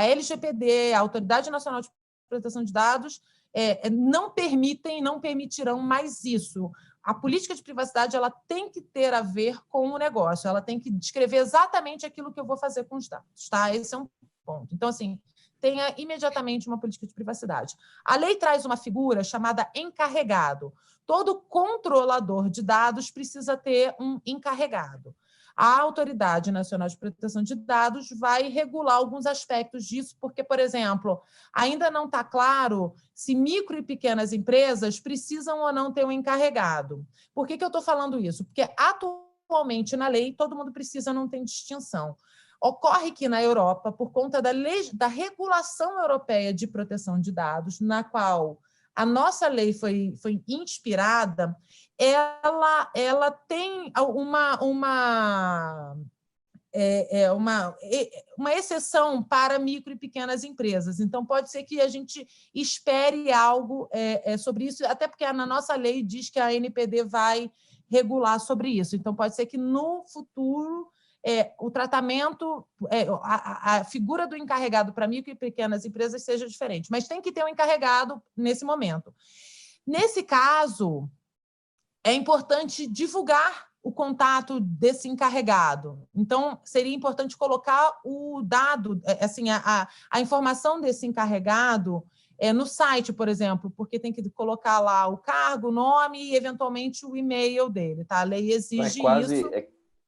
LGPD, a Autoridade Nacional de Proteção de Dados, não permitirão mais isso. A política de privacidade ela tem que ter a ver com o negócio, ela tem que descrever exatamente aquilo que eu vou fazer com os dados. Tá? Esse é um ponto. Então, assim, tenha imediatamente uma política de privacidade. A lei traz uma figura chamada encarregado. Todo controlador de dados precisa ter um encarregado. A Autoridade Nacional de Proteção de Dados vai regular alguns aspectos disso, porque, por exemplo, ainda não está claro se micro e pequenas empresas precisam ou não ter um encarregado. Por que eu estou falando isso? Porque, atualmente, na lei, todo mundo precisa, não tem distinção. Ocorre que, na Europa, por conta da regulação europeia de proteção de dados, na qual a nossa lei foi inspirada, ela tem uma exceção para micro e pequenas empresas. Então, pode ser que a gente espere algo sobre isso, até porque na nossa lei diz que a NPD vai regular sobre isso. Então, pode ser que no futuro o tratamento, a figura do encarregado para micro e pequenas empresas seja diferente, mas tem que ter um encarregado nesse momento. Nesse caso, é importante divulgar o contato desse encarregado. Então, seria importante colocar o dado, assim, a informação desse encarregado no site, por exemplo, porque tem que colocar lá o cargo, o nome e, eventualmente, o e-mail dele. Tá? A lei exige isso.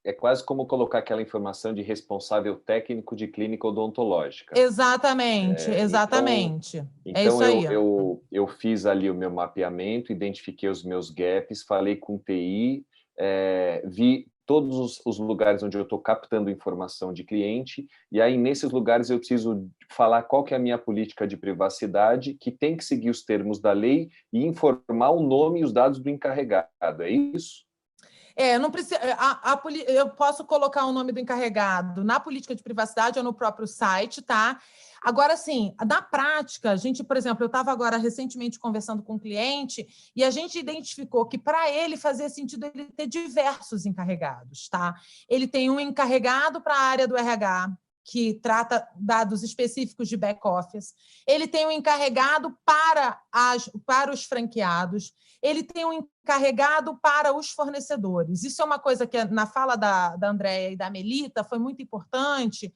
É quase como colocar aquela informação de responsável técnico de clínica odontológica. Exatamente, exatamente. Então, é isso aí. Eu fiz ali o meu mapeamento, identifiquei os meus gaps, falei com TI, vi todos os lugares onde eu estou captando informação de cliente, e aí nesses lugares eu preciso falar qual que é a minha política de privacidade, que tem que seguir os termos da lei e informar o nome e os dados do encarregado. É isso? Não precisa. Eu posso colocar o nome do encarregado na política de privacidade ou no próprio site, tá? Agora, sim, na prática, a gente, por exemplo, eu estava agora recentemente conversando com um cliente e a gente identificou que para ele fazia sentido ele ter diversos encarregados, tá? Ele tem um encarregado para a área do RH, que trata dados específicos de back-office. Ele tem um encarregado para os franqueados. Ele tem um encarregado para os fornecedores. Isso é uma coisa que, na fala da Andréia e da Melita, foi muito importante,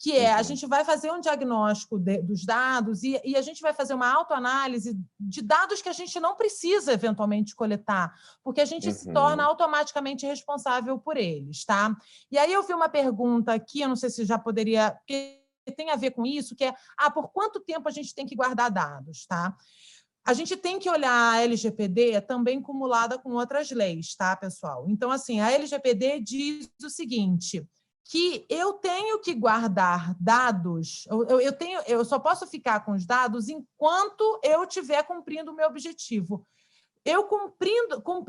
que a gente vai fazer um diagnóstico dos dados e a gente vai fazer uma autoanálise de dados que a gente não precisa, eventualmente, coletar, porque a gente se torna automaticamente responsável por eles. Tá? E aí eu vi uma pergunta aqui, eu não sei se já poderia... Porque tem a ver com isso, que é por quanto tempo a gente tem que guardar dados? Tá? A gente tem que olhar a LGPD também cumulada com outras leis, tá, pessoal? Então, assim, a LGPD diz o seguinte... que eu tenho que guardar dados, eu só posso ficar com os dados enquanto eu estiver cumprindo o meu objetivo. Eu cumprindo o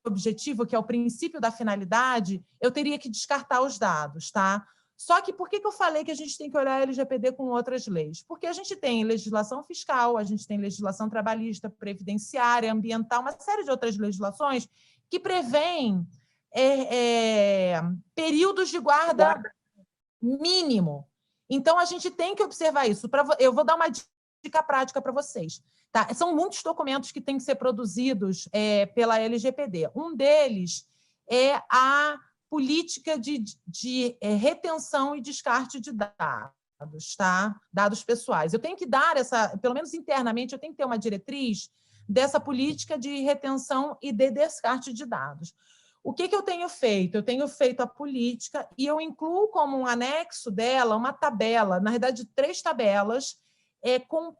objetivo, que é o princípio da finalidade, eu teria que descartar os dados, tá? Só que por que eu falei que a gente tem que olhar a LGPD com outras leis? Porque a gente tem legislação fiscal, a gente tem legislação trabalhista, previdenciária, ambiental, uma série de outras legislações que prevêem períodos de guarda mínimo. Então, a gente tem que observar isso. Eu vou dar uma dica prática para vocês. Tá? São muitos documentos que têm que ser produzidos pela LGPD. Um deles é a política de retenção e descarte de dados, tá? Dados pessoais. Eu tenho que dar pelo menos internamente, eu tenho que ter uma diretriz dessa política de retenção e de descarte de dados. O que eu tenho feito? Eu tenho feito a política e eu incluo como um anexo dela uma tabela, na verdade, 3 tabelas, com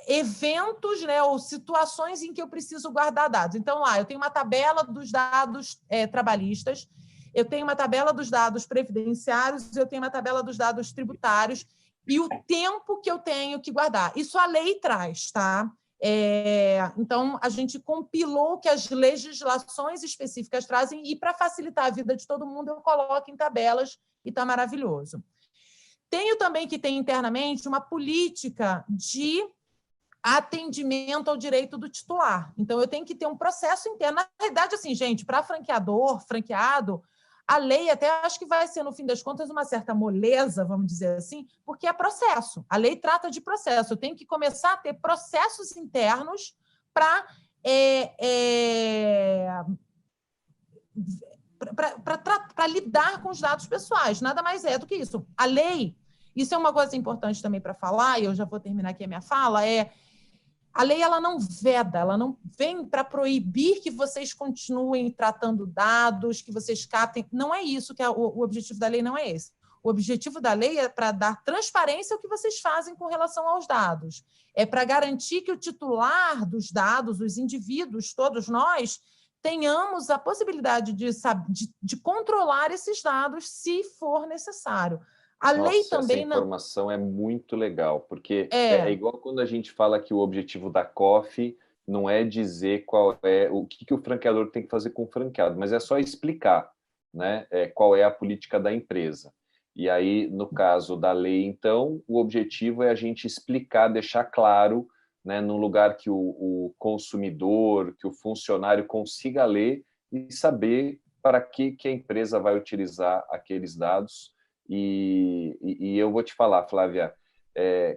eventos, né, ou situações em que eu preciso guardar dados. Então, lá, eu tenho uma tabela dos dados trabalhistas, eu tenho uma tabela dos dados previdenciários, eu tenho uma tabela dos dados tributários e o tempo que eu tenho que guardar. Isso a lei traz, tá? Então, a gente compilou o que as legislações específicas trazem e, para facilitar a vida de todo mundo, eu coloco em tabelas e está maravilhoso. Tenho também que ter internamente uma política de atendimento ao direito do titular. Então, eu tenho que ter um processo interno. Na verdade, assim, gente, para franqueado, a lei até acho que vai ser, no fim das contas, uma certa moleza, vamos dizer assim, porque é processo. A lei trata de processo. Eu tenho que começar a ter processos internos para lidar com os dados pessoais. Nada mais é do que isso. A lei, isso é uma coisa importante também para falar, e eu já vou terminar aqui a minha fala, a lei ela não veda, ela não vem para proibir que vocês continuem tratando dados, que vocês captem. Não é isso, o objetivo da lei não é esse. O objetivo da lei é para dar transparência ao que vocês fazem com relação aos dados. É para garantir que o titular dos dados, os indivíduos, todos nós, tenhamos a possibilidade de controlar esses dados se for necessário. A lei também essa informação é muito legal, porque é igual quando a gente fala que o objetivo da COF não é dizer qual é o que o franqueador tem que fazer com o franqueado, mas é só explicar, né, qual é a política da empresa. E aí, no caso da lei, então, o objetivo é a gente explicar, deixar claro, né, num lugar que o consumidor, que o funcionário consiga ler e saber para que a empresa vai utilizar aqueles dados. E eu vou te falar, Flávia,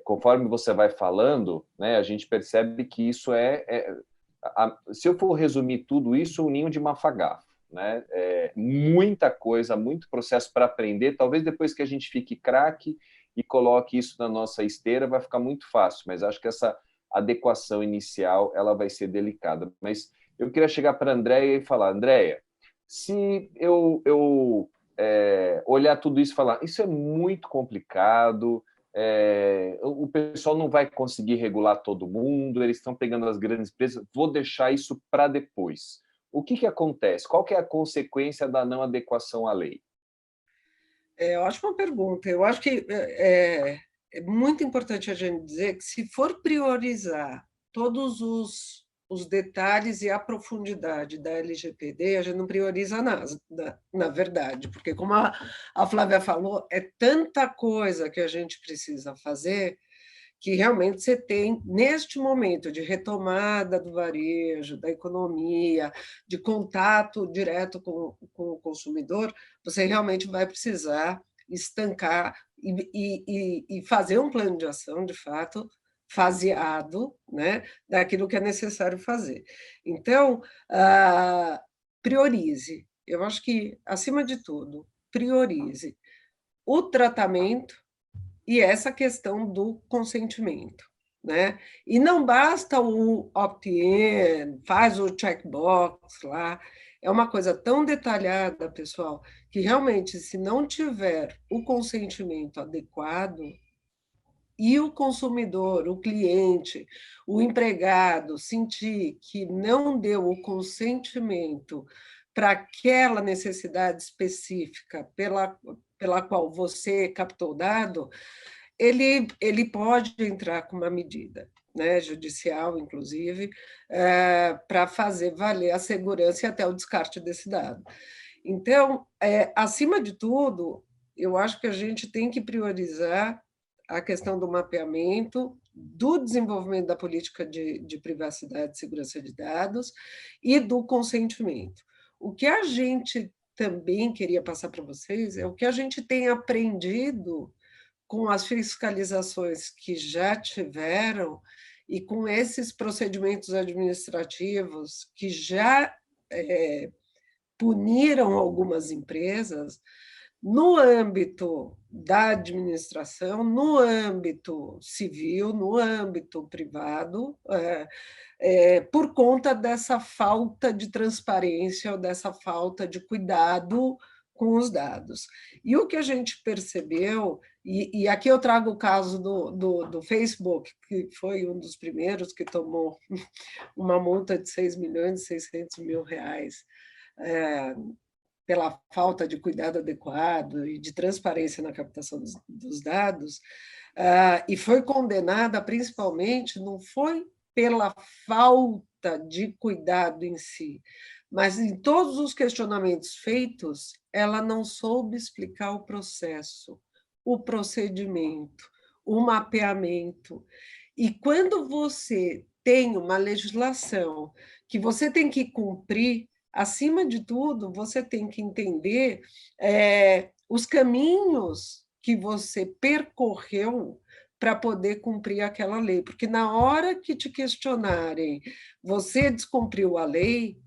conforme você vai falando, né, a gente percebe que isso se eu for resumir tudo isso, o ninho de mafagafo, né? Muita coisa, muito processo para aprender. Talvez depois que a gente fique craque e coloque isso na nossa esteira, vai ficar muito fácil, mas acho que essa adequação inicial ela vai ser delicada. Mas eu queria chegar para a Andréia e falar, Andréia, se eu olhar tudo isso e falar, isso é muito complicado, o pessoal não vai conseguir regular todo mundo, eles estão pegando as grandes empresas, vou deixar isso para depois. O que acontece? Qual que é a consequência da não adequação à lei? Ótima pergunta. Eu acho que é muito importante a gente dizer que, se for priorizar todos os detalhes e a profundidade da LGPD, a gente não prioriza nada, na verdade, porque, como a Flávia falou, é tanta coisa que a gente precisa fazer que realmente você tem, neste momento de retomada do varejo, da economia, de contato direto com o consumidor, você realmente vai precisar estancar e fazer um plano de ação, de fato, faseado, né, daquilo que é necessário fazer. Então, priorize. Eu acho que, acima de tudo, priorize o tratamento e essa questão do consentimento, né? E não basta o opt-in, faz o checkbox lá, é uma coisa tão detalhada, pessoal, que realmente, se não tiver o consentimento adequado, e o consumidor, o cliente, o empregado sentir que não deu o consentimento para aquela necessidade específica pela qual você captou o dado, ele pode entrar com uma medida, né, judicial, inclusive, para fazer valer a segurança e até o descarte desse dado. Então, acima de tudo, eu acho que a gente tem que priorizar a questão do mapeamento, do desenvolvimento da política de privacidade e segurança de dados e do consentimento. O que a gente também queria passar para vocês é o que a gente tem aprendido com as fiscalizações que já tiveram e com esses procedimentos administrativos que já puniram algumas empresas no âmbito da administração, no âmbito civil, no âmbito privado, por conta dessa falta de transparência ou dessa falta de cuidado com os dados. E o que a gente percebeu, e aqui eu trago o caso do Facebook, que foi um dos primeiros que tomou uma multa de 6.600.000 pela falta de cuidado adequado e de transparência na captação dos dados, e foi condenada principalmente, não foi pela falta de cuidado em si, mas em todos os questionamentos feitos, ela não soube explicar o processo, o procedimento, o mapeamento. E quando você tem uma legislação que você tem que cumprir, acima de tudo, você tem que entender os caminhos que você percorreu para poder cumprir aquela lei. Porque na hora que te questionarem, você descumpriu a lei,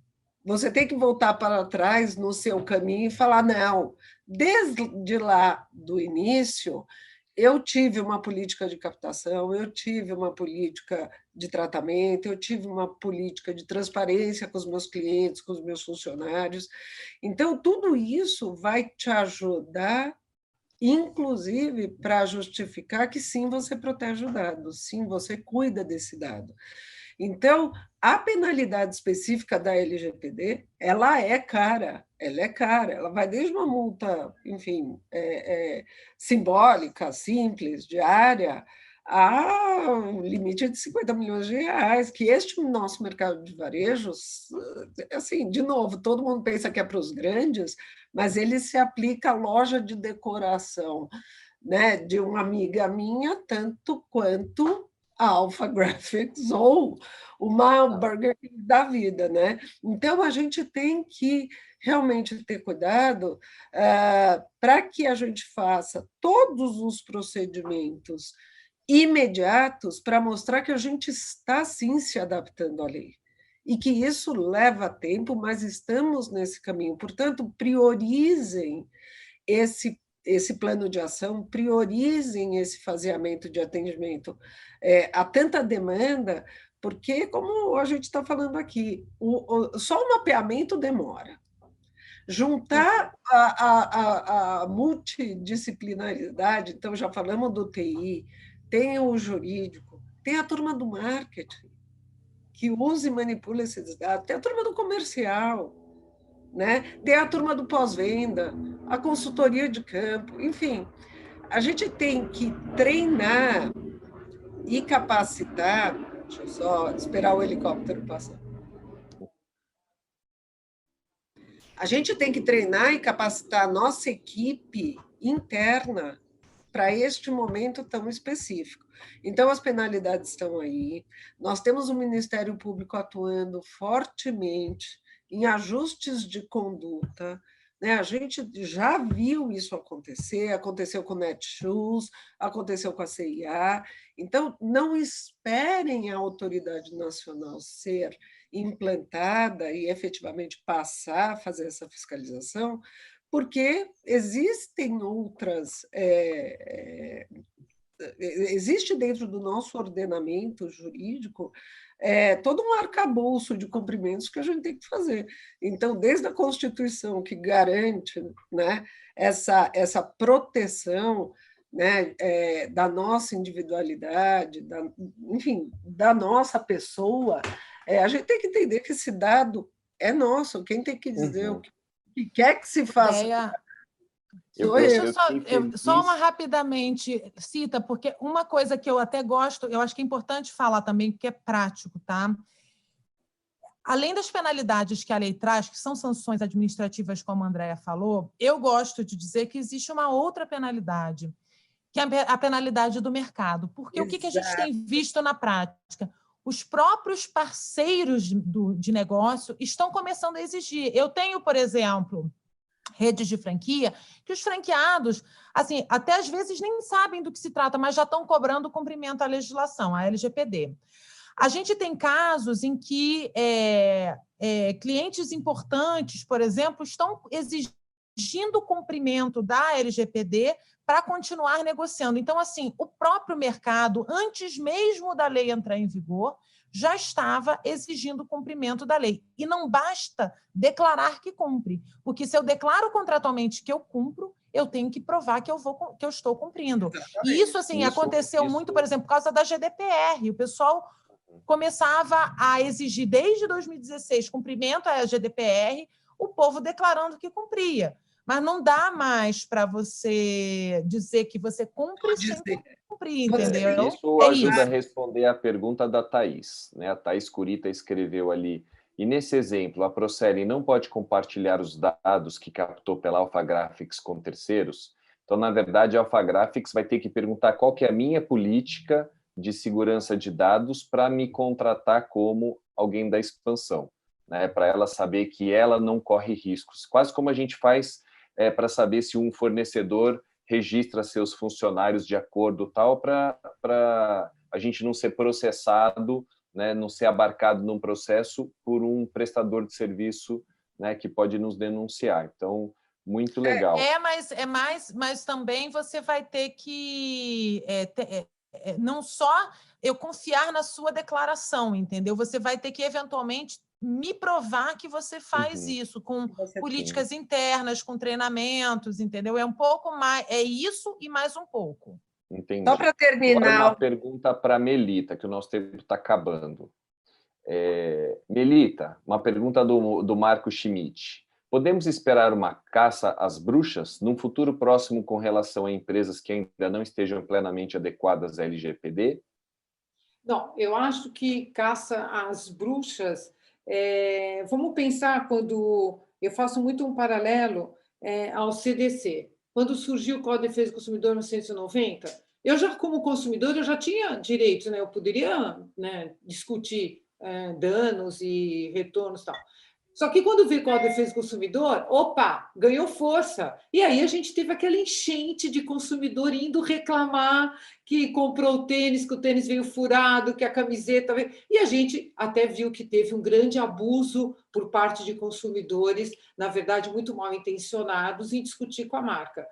você tem que voltar para trás no seu caminho e falar, não, desde lá do início, eu tive uma política de captação, eu tive uma política de tratamento, eu tive uma política de transparência com os meus clientes, com os meus funcionários. Então, tudo isso vai te ajudar, inclusive, para justificar que sim, você protege o dado, sim, você cuida desse dado. Então, a penalidade específica da LGPD, ela é cara, ela vai desde uma multa, enfim, simbólica, simples, diária, há um limite de 50 milhões de reais, que este nosso mercado de varejos, assim, de novo, todo mundo pensa que é para os grandes, mas ele se aplica à loja de decoração, né, de uma amiga minha, tanto quanto a Alpha Graphics ou uma Burger King da vida, né? Então, a gente tem que realmente ter cuidado para que a gente faça todos os procedimentos imediatos para mostrar que a gente está, sim, se adaptando à lei. E que isso leva tempo, mas estamos nesse caminho. Portanto, priorizem esse plano de ação, priorizem esse faseamento de atendimento. Há tanta demanda, porque, como a gente está falando aqui, só o mapeamento demora. Juntar a multidisciplinaridade, então já falamos do TI, tem o jurídico, tem a turma do marketing, que usa e manipula esses dados, tem a turma do comercial, né? Tem a turma do pós-venda, a consultoria de campo, enfim, a gente tem que treinar e capacitar. Deixa eu só esperar o helicóptero passar. A gente tem que treinar e capacitar a nossa equipe interna para este momento tão específico. Então, as penalidades estão aí, nós temos o Ministério Público atuando fortemente em ajustes de conduta, né? A gente já viu isso acontecer, aconteceu com o Netshoes, aconteceu com a CIA, então não esperem a autoridade nacional ser implantada e efetivamente passar a fazer essa fiscalização, porque existem outras. Existe dentro do nosso ordenamento jurídico todo um arcabouço de cumprimentos que a gente tem que fazer. Então, desde a Constituição, que garante, né, essa proteção, né, da nossa individualidade, enfim, da nossa pessoa, a gente tem que entender que esse dado é nosso. Quem tem que dizer o que quer que se faça. Deixa só uma rapidamente, Cita, porque uma coisa que eu até gosto, eu acho que é importante falar também, porque é prático, tá? Além das penalidades que a lei traz, que são sanções administrativas, como a Andréa falou, eu gosto de dizer que existe uma outra penalidade, que é a penalidade do mercado. Porque Exato. O que a gente tem visto na prática? Os próprios parceiros de negócio estão começando a exigir. Eu tenho, por exemplo, redes de franquia, que os franqueados, assim, até às vezes nem sabem do que se trata, mas já estão cobrando o cumprimento à legislação, à LGPD. A gente tem casos em que clientes importantes, por exemplo, estão exigindo o cumprimento da LGPD para continuar negociando. Então, assim, o próprio mercado, antes mesmo da lei entrar em vigor, já estava exigindo o cumprimento da lei. E não basta declarar que cumpre, porque se eu declaro contratualmente que eu cumpro, eu tenho que provar que eu estou cumprindo. E isso, assim, aconteceu muito, por exemplo, por causa da GDPR. O pessoal começava a exigir, desde 2016, cumprimento à GDPR, o povo declarando que cumpria. Mas não dá mais para você dizer que você cumpre sem cumprir, entendeu? Isso ajuda a responder a pergunta da Thaís, né? A Thaís Curita escreveu ali, e nesse exemplo, a Proceli não pode compartilhar os dados que captou pela Alpha Graphics com terceiros? Então, na verdade, a Alpha Graphics vai ter que perguntar qual que é a minha política de segurança de dados para me contratar como alguém da expansão, né? Para ela saber que ela não corre riscos. Quase como a gente faz para saber se um fornecedor registra seus funcionários de acordo tal, para a gente não ser processado, né, não ser abarcado num processo por um prestador de serviço, né, que pode nos denunciar. Então, muito legal. Mas também você vai ter que não só eu confiar na sua declaração, entendeu? Você vai ter que, eventualmente, me provar que você faz isso com políticas internas, com treinamentos, entendeu? É um pouco mais, é isso e mais um pouco. Entendi. Só para terminar. Agora uma pergunta para a Melita, que o nosso tempo está acabando. Melita, uma pergunta do Marco Schmidt. Podemos esperar uma caça às bruxas num futuro próximo com relação a empresas que ainda não estejam plenamente adequadas à LGPD? Não, eu acho que caça às bruxas. Vamos pensar quando eu faço muito um paralelo ao CDC. Quando surgiu o Código de Defesa do Consumidor em 1990, eu já, como consumidor, eu já tinha direitos, né? Eu poderia, né, discutir danos e retornos e tal. Só que quando veio com a defesa do consumidor, opa, ganhou força. E aí a gente teve aquela enchente de consumidor indo reclamar que comprou o tênis, que o tênis veio furado, que a camiseta veio... E a gente até viu que teve um grande abuso por parte de consumidores, na verdade, muito mal intencionados, em discutir com a marca.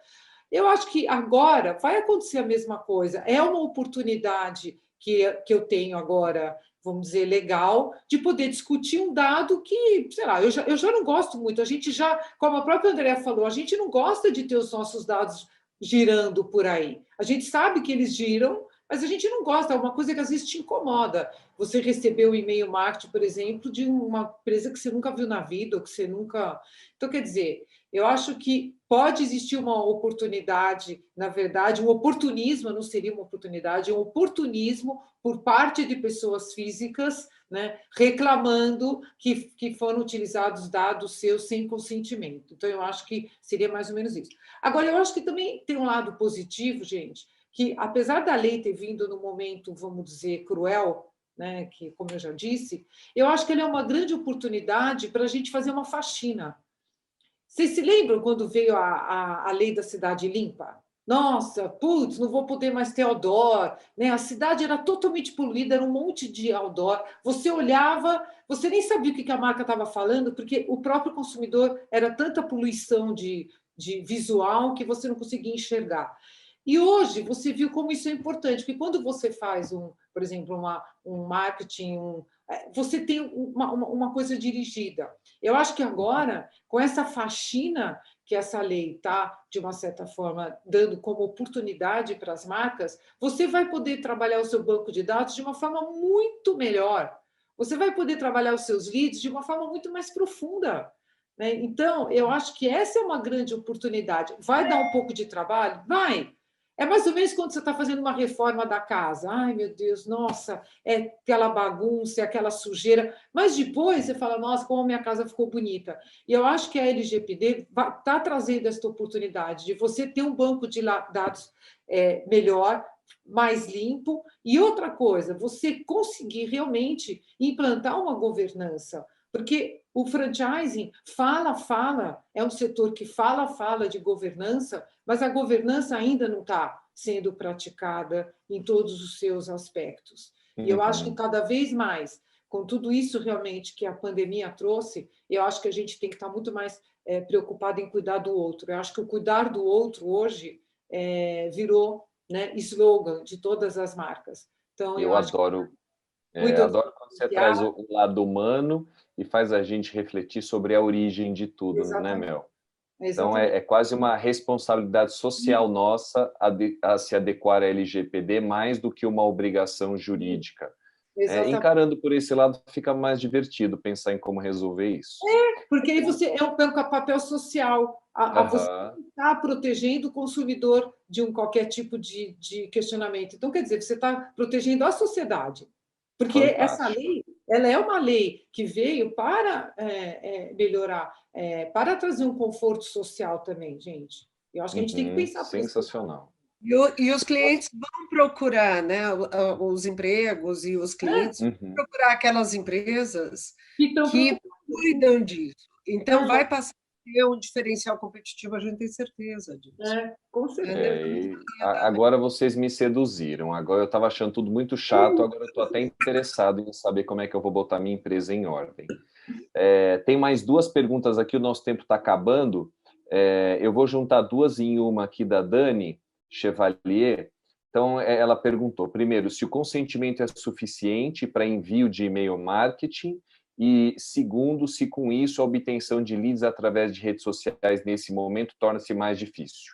Eu acho que agora vai acontecer a mesma coisa. É uma oportunidade que eu tenho agora, vamos dizer, legal, de poder discutir um dado que, sei lá, eu já não gosto muito. A gente já, como a própria Andrea falou, a gente não gosta de ter os nossos dados girando por aí. A gente sabe que eles giram, mas a gente não gosta, é uma coisa que às vezes te incomoda. Você recebeu um e-mail marketing, por exemplo, de uma empresa que você nunca viu na vida, ou que você nunca... Então, quer dizer, eu acho que pode existir uma oportunidade, na verdade, um oportunismo, não seria uma oportunidade, um oportunismo por parte de pessoas físicas, né, reclamando que foram utilizados dados seus sem consentimento. Então, eu acho que seria mais ou menos isso. Agora, eu acho que também tem um lado positivo, gente, que apesar da lei ter vindo no momento, vamos dizer, cruel, né, que, como eu já disse, eu acho que ele é uma grande oportunidade para a gente fazer uma faxina. Vocês se lembram quando veio a lei da cidade limpa? Nossa, putz, não vou poder mais ter outdoor, né? A cidade era totalmente poluída, era um monte de outdoor. Você olhava, você nem sabia o que a marca estava falando, porque o próprio consumidor era tanta poluição de visual que você não conseguia enxergar. E hoje você viu como isso é importante, porque quando você faz, por exemplo, um marketing, você tem uma coisa dirigida. Eu acho que agora, com essa faxina que essa lei está, de uma certa forma, dando como oportunidade para as marcas, você vai poder trabalhar o seu banco de dados de uma forma muito melhor. Você vai poder trabalhar os seus leads de uma forma muito mais profunda, né? Então, eu acho que essa é uma grande oportunidade. Vai dar um pouco de trabalho? Vai. É mais ou menos quando você está fazendo uma reforma da casa. Ai, meu Deus, nossa, é aquela bagunça, é aquela sujeira. Mas depois você fala, nossa, como a minha casa ficou bonita. E eu acho que a LGPD está trazendo esta oportunidade de você ter um banco de dados melhor, mais limpo. E outra coisa, você conseguir realmente implantar uma governança. Porque o franchising fala, é um setor que fala de governança, mas a governança ainda não está sendo praticada em todos os seus aspectos. E eu acho que cada vez mais, com tudo isso realmente que a pandemia trouxe, eu acho que a gente tem que estar muito mais preocupado em cuidar do outro. Eu acho que o cuidar do outro hoje virou, né, slogan de todas as marcas. Então, Eu acho adoro, que adoro quando você traz o lado humano e faz a gente refletir sobre a origem de tudo, né, exatamente. Mel? Então, Exatamente. é quase uma responsabilidade social nossa a se adequar à LGPD mais do que uma obrigação jurídica. Exatamente. Encarando por esse lado, fica mais divertido pensar em como resolver isso. Porque aí você é um papel social, você Aham, está protegendo o consumidor de qualquer tipo de questionamento. Então, quer dizer, você está protegendo a sociedade. Porque essa fantástico. lei, ela é uma lei que veio para melhorar, para trazer um conforto social também, gente. Eu acho que a gente tem que pensar por esse lado. Sensacional. E os clientes vão procurar, né, os empregos e os clientes vão Uhum. procurar aquelas empresas Que estão que preocupados. cuidam disso. Então, vai passar a ter um diferencial competitivo, a gente tem certeza disso. Com certeza. Agora vocês me seduziram. Agora eu estava achando tudo muito chato, agora eu estou até interessado em saber como é que eu vou botar minha empresa em ordem. Tem mais duas perguntas aqui, o nosso tempo está acabando. Eu vou juntar duas em uma aqui da Dani Chevalier. Então, ela perguntou, primeiro, se o consentimento é suficiente para envio de e-mail marketing e, segundo, se com isso a obtenção de leads através de redes sociais nesse momento torna-se mais difícil.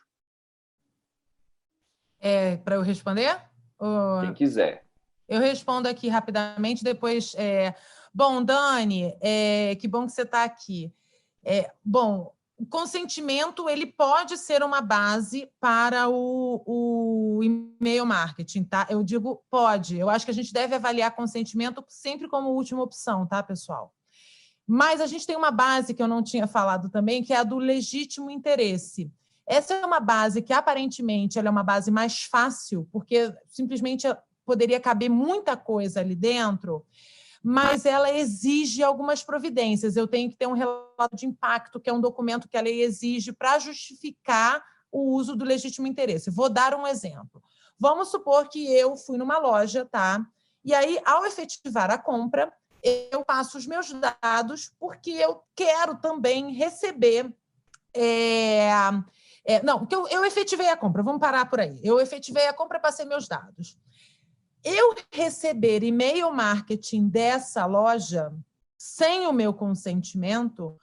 Para eu responder? Quem quiser. Eu respondo aqui rapidamente, depois... Bom, Dani, que bom que você está aqui. Bom, o consentimento ele pode ser uma base para o e-mail marketing, tá? Eu digo pode. Eu acho que a gente deve avaliar consentimento sempre como última opção, tá, pessoal? Mas a gente tem uma base que eu não tinha falado também, que é a do legítimo interesse. Essa é uma base que, aparentemente, ela é uma base mais fácil, porque simplesmente poderia caber muita coisa ali dentro, mas ela exige algumas providências. Eu tenho que ter um relato de impacto, que é um documento que a lei exige para justificar o uso do legítimo interesse. Vou dar um exemplo. Vamos supor que eu fui numa loja, tá? E aí, ao efetivar a compra, eu passo os meus dados porque eu quero também receber... não, porque eu efetivei a compra, vamos parar por aí. Eu efetivei a compra, passei meus dados. Eu receber e-mail marketing dessa loja sem o meu consentimento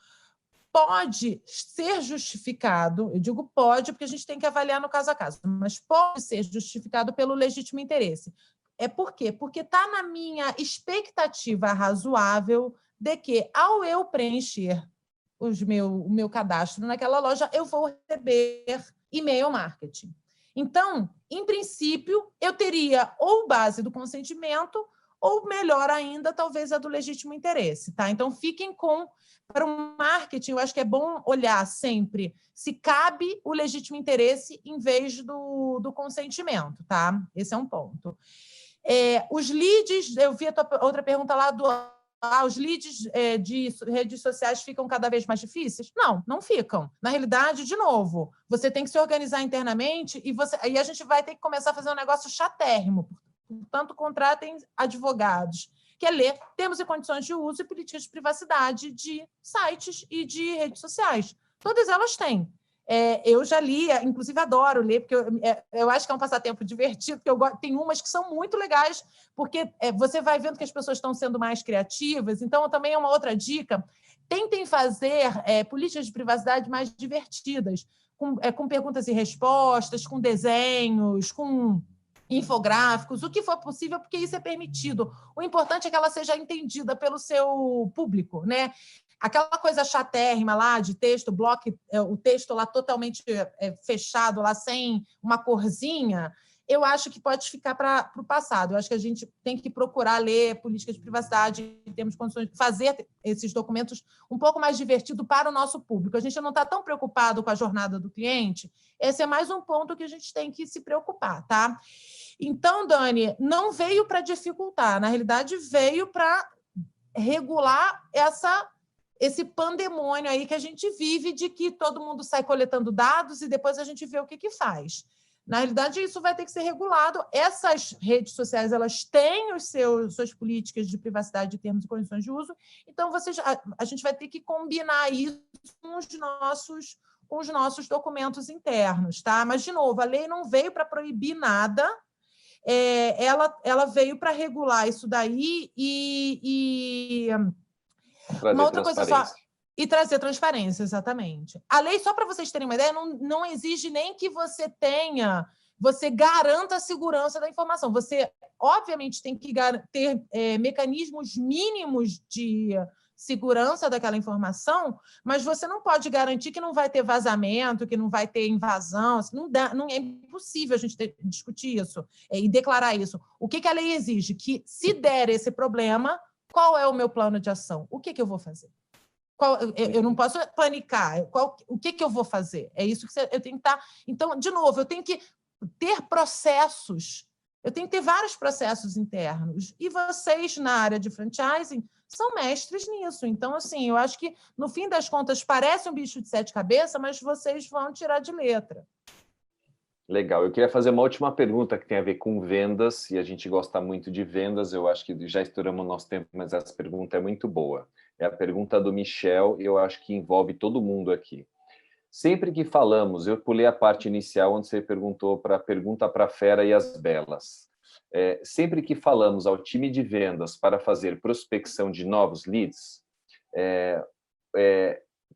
pode ser justificado, eu digo pode porque a gente tem que avaliar no caso a caso, mas pode ser justificado pelo legítimo interesse. Por quê? Porque está na minha expectativa razoável de que, ao eu preencher o meu cadastro naquela loja, eu vou receber e-mail marketing. Então, em princípio, eu teria ou base do consentimento ou, melhor ainda, talvez a do legítimo interesse. Tá? Então, fiquem com... Para o marketing, eu acho que é bom olhar sempre se cabe o legítimo interesse em vez do consentimento. Tá? Esse é um ponto. Os leads, eu vi a tua outra pergunta lá do... os leads de redes sociais ficam cada vez mais difíceis? Não, não ficam. Na realidade, de novo, você tem que se organizar internamente e a gente vai ter que começar a fazer um negócio chatérrimo. Portanto, contratem advogados, que é ler termos e condições de uso e políticas de privacidade de sites e de redes sociais. Todas elas têm. Eu já li, inclusive adoro ler, porque eu acho que é um passatempo divertido, porque tem umas que são muito legais, porque você vai vendo que as pessoas estão sendo mais criativas. Então, também é uma outra dica, tentem fazer políticas de privacidade mais divertidas, com perguntas e respostas, com desenhos, com infográficos, o que for possível, porque isso é permitido. O importante é que ela seja entendida pelo seu público, né? Aquela coisa chatérrima lá de texto, bloco, o texto lá totalmente fechado, lá sem uma corzinha, eu acho que pode ficar para o passado. Eu acho que a gente tem que procurar ler política de privacidade, temos condições de fazer esses documentos um pouco mais divertido para o nosso público. A gente não está tão preocupado com a jornada do cliente. Esse é mais um ponto que a gente tem que se preocupar, tá? Então, Dani, não veio para dificultar, na realidade veio para regular esse pandemônio aí que a gente vive, de que todo mundo sai coletando dados e depois a gente vê o que faz. Na realidade, isso vai ter que ser regulado. Essas redes sociais, elas têm suas políticas de privacidade de termos e condições de uso, então a gente vai ter que combinar isso com os nossos documentos internos, tá? Mas, de novo, a lei não veio para proibir nada, ela veio para regular isso daí uma outra coisa só. E trazer transparência, exatamente. A lei, só para vocês terem uma ideia, não exige nem que você garanta a segurança da informação. Você, obviamente, tem que ter mecanismos mínimos de segurança daquela informação, mas você não pode garantir que não vai ter vazamento, que não vai ter invasão. Não é impossível a gente discutir isso e declarar isso. O que a lei exige? Que, se der esse problema, qual é o meu plano de ação? O que eu vou fazer? Eu não posso panicar. O que eu vou fazer? É isso que eu tenho que estar... Então, de novo, eu tenho que ter processos. Eu tenho que ter vários processos internos. E vocês, na área de franchising, são mestres nisso. Então, assim, eu acho que, no fim das contas, parece um bicho de 7 cabeças, mas vocês vão tirar de letra. Legal. Eu queria fazer uma última pergunta que tem a ver com vendas, e a gente gosta muito de vendas. Eu acho que já estouramos o nosso tempo, mas essa pergunta é muito boa. É a pergunta do Michel, e eu acho que envolve todo mundo aqui. Sempre que falamos, eu pulei a parte inicial onde você perguntou para a pergunta para a fera e as belas. Sempre que falamos ao time de vendas para fazer prospecção de novos leads,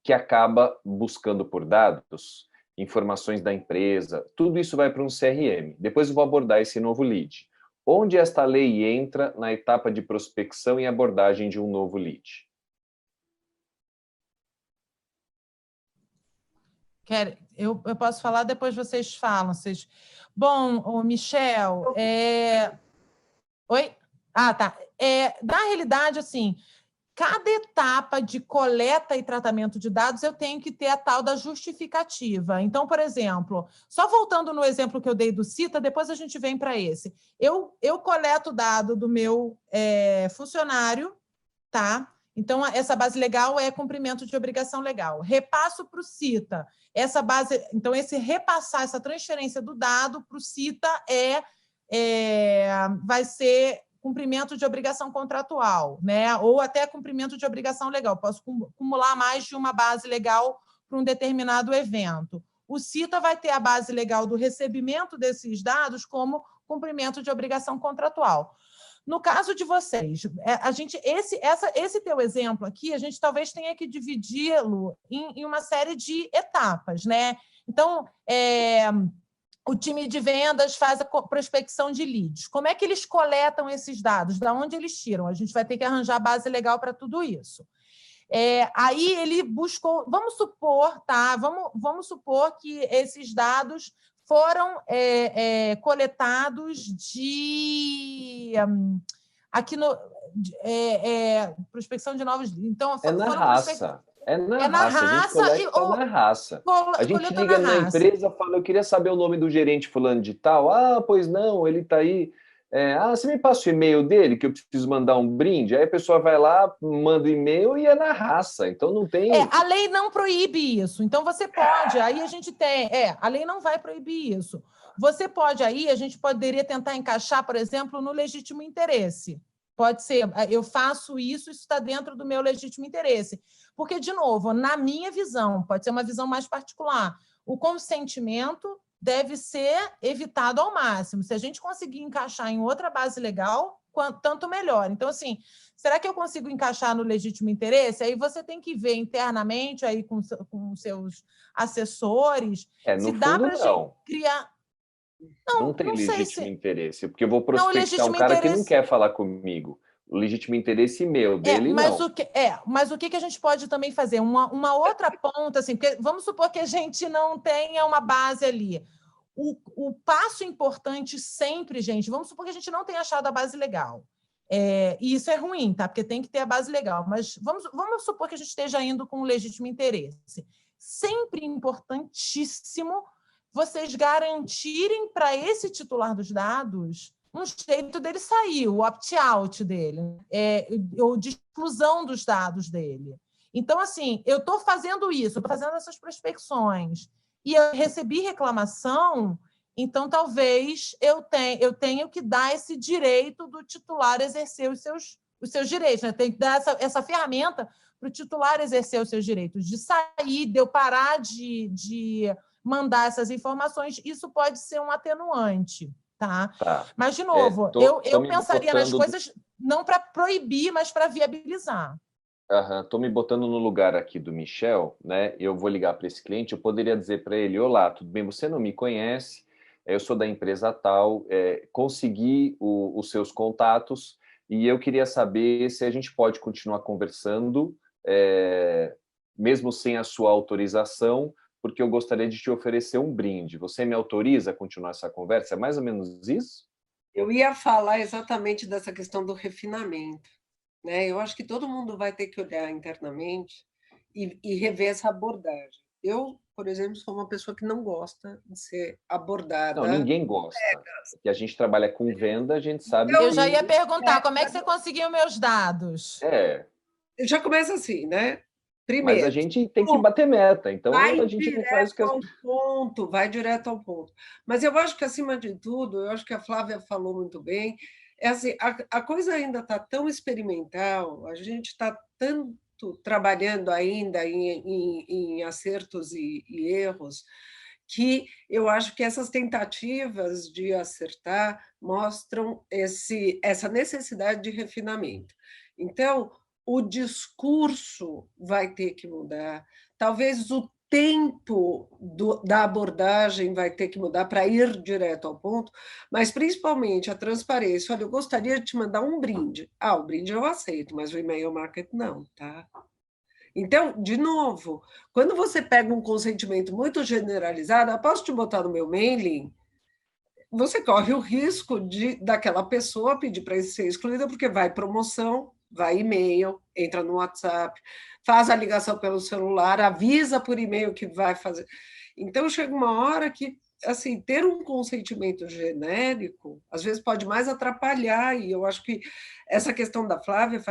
que acaba buscando por dados, informações da empresa, tudo isso vai para um CRM. Depois eu vou abordar esse novo lead. Onde esta lei entra na etapa de prospecção e abordagem de um novo lead? Eu posso falar, depois vocês falam. Bom, Michel, Oi? Ah, tá. Na realidade, assim, cada etapa de coleta e tratamento de dados eu tenho que ter a tal da justificativa. Então, por exemplo, só voltando no exemplo que eu dei do CITA, depois a gente vem para esse. Eu coleto o dado do meu funcionário, tá? Então, essa base legal é cumprimento de obrigação legal. Repasso para o CITA. Essa base, então, esse repassar, essa transferência do dado para o CITA vai ser cumprimento de obrigação contratual, né? Ou até cumprimento de obrigação legal. Posso acumular mais de uma base legal para um determinado evento. O CITA vai ter a base legal do recebimento desses dados como cumprimento de obrigação contratual. No caso de vocês, esse teu exemplo aqui, a gente talvez tenha que dividi-lo em uma série de etapas, né? Então, o time de vendas faz a prospecção de leads. Como é que eles coletam esses dados? Da onde eles tiram? A gente vai ter que arranjar base legal para tudo isso. Aí ele buscou... Vamos supor, tá? Vamos supor que esses dados foram coletados aqui no... prospecção de novos... Então, na raça. É na raça. A gente coleta na raça. A gente liga na empresa e fala, eu queria saber o nome do gerente fulano de tal. Ah, pois não, ele está aí. Você me passa o e-mail dele, que eu preciso mandar um brinde? Aí a pessoa vai lá, manda o e-mail e é na raça. Então não tem... a lei não proíbe isso. Então você pode, aí a gente tem... a lei não vai proibir isso. Você pode aí, a gente poderia tentar encaixar, por exemplo, no legítimo interesse. Pode ser, eu faço isso está dentro do meu legítimo interesse. Porque, de novo, na minha visão, pode ser uma visão mais particular, o consentimento deve ser evitado ao máximo. Se a gente conseguir encaixar em outra base legal, tanto melhor. Então, assim, será que eu consigo encaixar no legítimo interesse? Aí você tem que ver internamente aí com seus assessores se dá para a gente criar... Não tem legítimo interesse, porque eu vou prospectar um cara que não quer falar comigo. O legítimo interesse meu, dele mas não. Mas o que a gente pode também fazer? Uma outra ponta, assim, porque vamos supor que a gente não tenha uma base ali. O passo importante sempre, gente, vamos supor que a gente não tenha achado a base legal. E isso é ruim, tá? Porque tem que ter a base legal. Mas vamos supor que a gente esteja indo com o legítimo interesse. Sempre importantíssimo vocês garantirem para esse titular dos dados um jeito dele sair, o opt-out dele, ou de exclusão dos dados dele. Então, assim, eu estou fazendo isso, estou fazendo essas prospecções, e eu recebi reclamação, então talvez eu tenha que dar esse direito do titular exercer os seus direitos, né? Tem que dar essa ferramenta para o titular exercer os seus direitos, de sair, de eu parar de mandar essas informações, isso pode ser um atenuante, tá? Mas, de novo, eu pensaria nas coisas não para proibir, mas para viabilizar. Estou me botando no lugar aqui do Michel, né? Eu vou ligar para esse cliente, eu poderia dizer para ele, olá, tudo bem, você não me conhece, eu sou da empresa tal, consegui os seus contatos e eu queria saber se a gente pode continuar conversando, mesmo sem a sua autorização, porque eu gostaria de te oferecer um brinde. Você me autoriza a continuar essa conversa? É mais ou menos isso? Eu ia falar exatamente dessa questão do refinamento, né? Eu acho que todo mundo vai ter que olhar internamente e rever essa abordagem. Eu, por exemplo, sou uma pessoa que não gosta de ser abordada. Não, ninguém gosta. Porque a gente trabalha com venda, a gente sabe... Eu já ia perguntar, como é que você conseguiu meus dados? Já começa assim, né? Primeiro, mas a gente tem que bater meta, então a gente não faz o que... Vai direto ao ponto. Mas eu acho que, acima de tudo, eu acho que a Flávia falou muito bem, assim, a coisa ainda está tão experimental, a gente está tanto trabalhando ainda em acertos e erros, que eu acho que essas tentativas de acertar mostram essa necessidade de refinamento. Então, o discurso vai ter que mudar, talvez o tempo da abordagem vai ter que mudar para ir direto ao ponto, mas principalmente a transparência. Olha, eu gostaria de te mandar um brinde. O brinde eu aceito, mas o e-mail marketing não, tá? Então, de novo, quando você pega um consentimento muito generalizado, eu posso te botar no meu mailing, você corre o risco daquela pessoa pedir para ser excluída, porque vai promoção, vai e-mail, entra no WhatsApp, faz a ligação pelo celular, avisa por e-mail que vai fazer. Então, chega uma hora que, assim, ter um consentimento genérico, às vezes pode mais atrapalhar, e eu acho que essa questão da Flávia,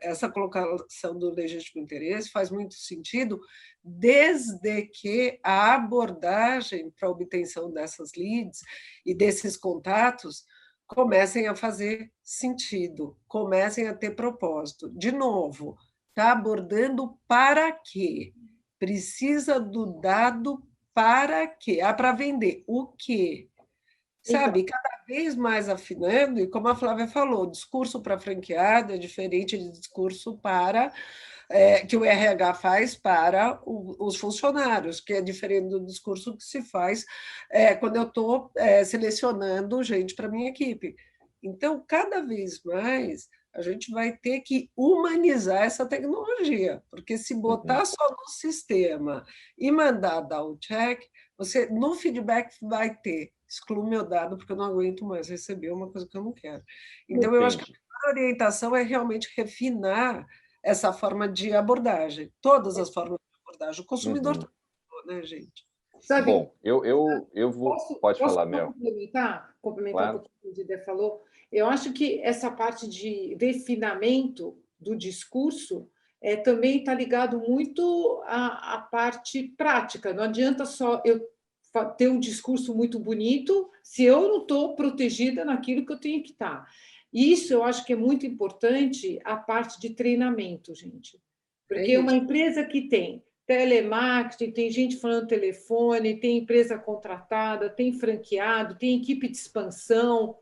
essa colocação do legítimo interesse faz muito sentido, desde que a abordagem para a obtenção dessas leads e desses contatos comecem a fazer sentido, comecem a ter propósito. De novo, está abordando para quê? Precisa do dado para quê? Para vender o quê? Sabe, cada vez mais afinando, e como a Flávia falou, discurso para franqueado é diferente de discurso para que o RH faz para os funcionários, que é diferente do discurso que se faz quando eu estou selecionando gente para a minha equipe. Então, cada vez mais, a gente vai ter que humanizar essa tecnologia, porque se botar só no sistema e mandar dar o check, você no feedback vai ter excluo meu dado porque eu não aguento mais receber uma coisa que eu não quero. Então, eu acho que a orientação é realmente refinar essa forma de abordagem, todas as formas de abordagem. O consumidor né, gente? Sabe, bom, eu vou... Pode falar, Mel. Complementar Claro. um pouquinho o que o Didé falou? Eu acho que essa parte de refinamento do discurso também está ligado muito à parte prática. Não adianta só eu ter um discurso muito bonito se eu não estou protegida naquilo que eu tenho que estar. Isso eu acho que é muito importante, a parte de treinamento, gente. Porque uma empresa que tem telemarketing, tem gente falando telefone, tem empresa contratada, tem franqueado, tem equipe de expansão,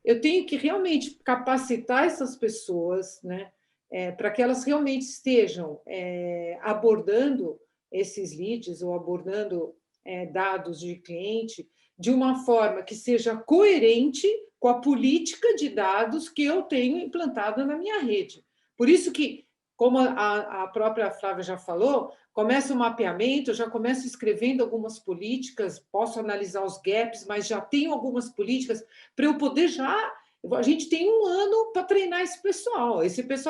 eu tenho que realmente capacitar essas pessoas, né, para que elas realmente estejam abordando esses leads ou abordando dados de cliente de uma forma que seja coerente com a política de dados que eu tenho implantada na minha rede. Por isso que, como a própria Flávia já falou, começa o mapeamento, eu já começo escrevendo algumas políticas, posso analisar os gaps, mas já tenho algumas políticas para eu poder já... A gente tem 1 ano para treinar esse pessoal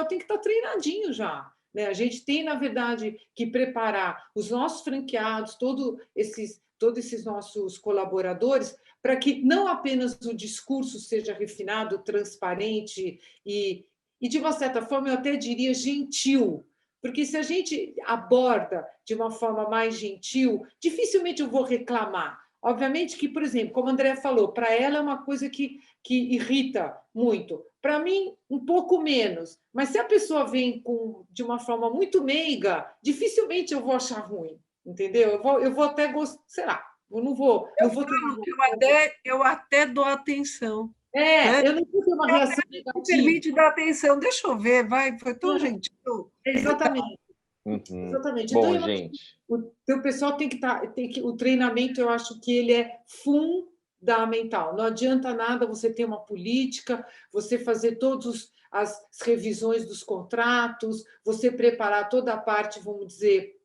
tem que estar treinadinho já. Né? A gente tem, na verdade, que preparar os nossos franqueados, todos esses nossos colaboradores, para que não apenas o discurso seja refinado, transparente e, de uma certa forma, eu até diria gentil, porque se a gente aborda de uma forma mais gentil, dificilmente eu vou reclamar. Obviamente que, por exemplo, como a Andrea falou, para ela é uma coisa que irrita muito. Para mim, um pouco menos. Mas se a pessoa vem de uma forma muito meiga, dificilmente eu vou achar ruim, entendeu? Eu vou até gostar, sei lá, eu não vou... Eu até dou atenção. Eu não vou ter uma reação negativa. Me permite dar atenção. Deixa eu ver, vai, foi tão gentil. Exatamente. Exatamente. Bom, então, gente... O pessoal tem que o treinamento, eu acho que ele é fundamental. Não adianta nada você ter uma política, você fazer todas as revisões dos contratos, você preparar toda a parte, vamos dizer,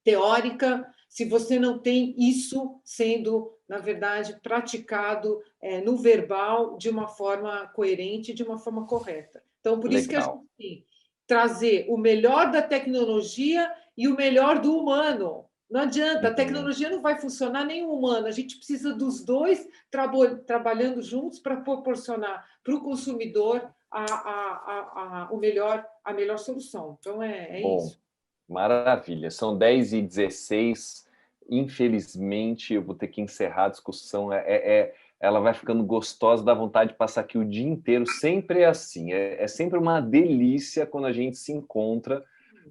teórica, se você não tem isso sendo, na verdade, praticado no verbal de uma forma coerente, de uma forma correta. Então, por isso que a gente tem que trazer o melhor da tecnologia e o melhor do humano. Não adianta, a tecnologia não vai funcionar nem o humano, a gente precisa dos dois trabalhando juntos para proporcionar para o consumidor a melhor solução. Então, é isso. Maravilha, são 10h16, infelizmente eu vou ter que encerrar a discussão, ela vai ficando gostosa, dá vontade de passar aqui o dia inteiro, sempre é assim, é sempre uma delícia quando a gente se encontra,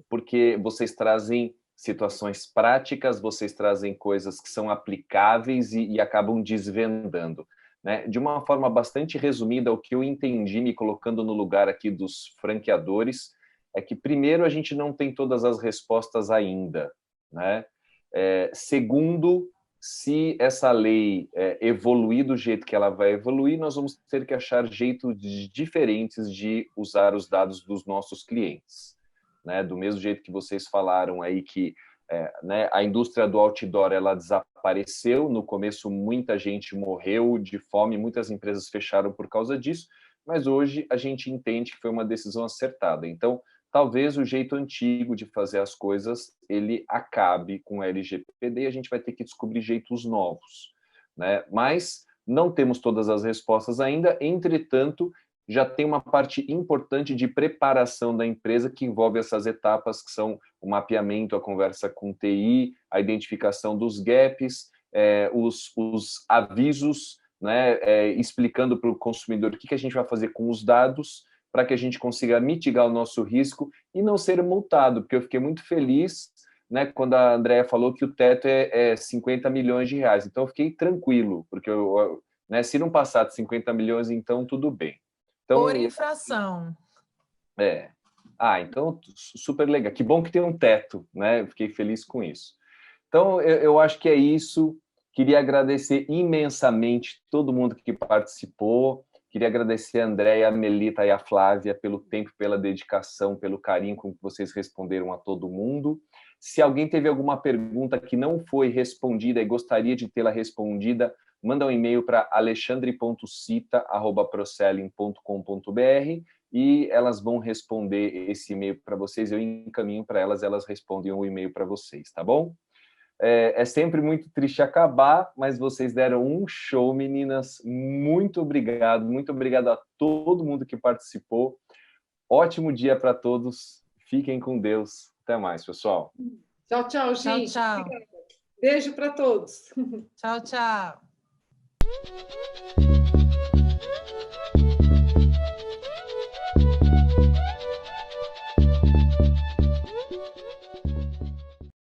porque vocês trazem situações práticas, vocês trazem coisas que são aplicáveis e acabam desvendando. Né? De uma forma bastante resumida, o que eu entendi, me colocando no lugar aqui dos franqueadores, é que, primeiro, a gente não tem todas as respostas ainda. Né? Segundo, se essa lei evoluir do jeito que ela vai evoluir, nós vamos ter que achar jeitos diferentes de usar os dados dos nossos clientes. né? Do mesmo jeito que vocês falaram aí que né, a indústria do outdoor ela desapareceu, no começo muita gente morreu de fome, muitas empresas fecharam por causa disso, mas hoje a gente entende que foi uma decisão acertada. Então, talvez o jeito antigo de fazer as coisas ele acabe com o LGPD e a gente vai ter que descobrir jeitos novos, né? Mas não temos todas as respostas ainda, entretanto, já tem uma parte importante de preparação da empresa que envolve essas etapas que são o mapeamento, a conversa com TI, a identificação dos gaps, os avisos, né, explicando para o consumidor o que a gente vai fazer com os dados para que a gente consiga mitigar o nosso risco e não ser multado, porque eu fiquei muito feliz, né, quando a Andrea falou que o teto é 50 milhões de reais. Então, eu fiquei tranquilo, porque né, se não passar de 50 milhões, então tudo bem. Então, por infração. Então, super legal. Que bom que tem um teto, né? Eu fiquei feliz com isso. Então, eu acho que é isso. Queria agradecer imensamente todo mundo que participou. Queria agradecer a Andrea, a Melita e a Flávia pelo tempo, pela dedicação, pelo carinho com que vocês responderam a todo mundo. Se alguém teve alguma pergunta que não foi respondida e gostaria de tê-la respondida, manda um e-mail para alexandre.cita@procelling.com.br e elas vão responder esse e-mail para vocês. Eu encaminho para elas, elas respondem o e-mail para vocês, tá bom? É sempre muito triste acabar, mas vocês deram um show, meninas. Muito obrigado a todo mundo que participou. Ótimo dia para todos. Fiquem com Deus. Até mais, pessoal. Tchau, tchau, gente. Tchau, tchau. Beijo para todos. Tchau, tchau.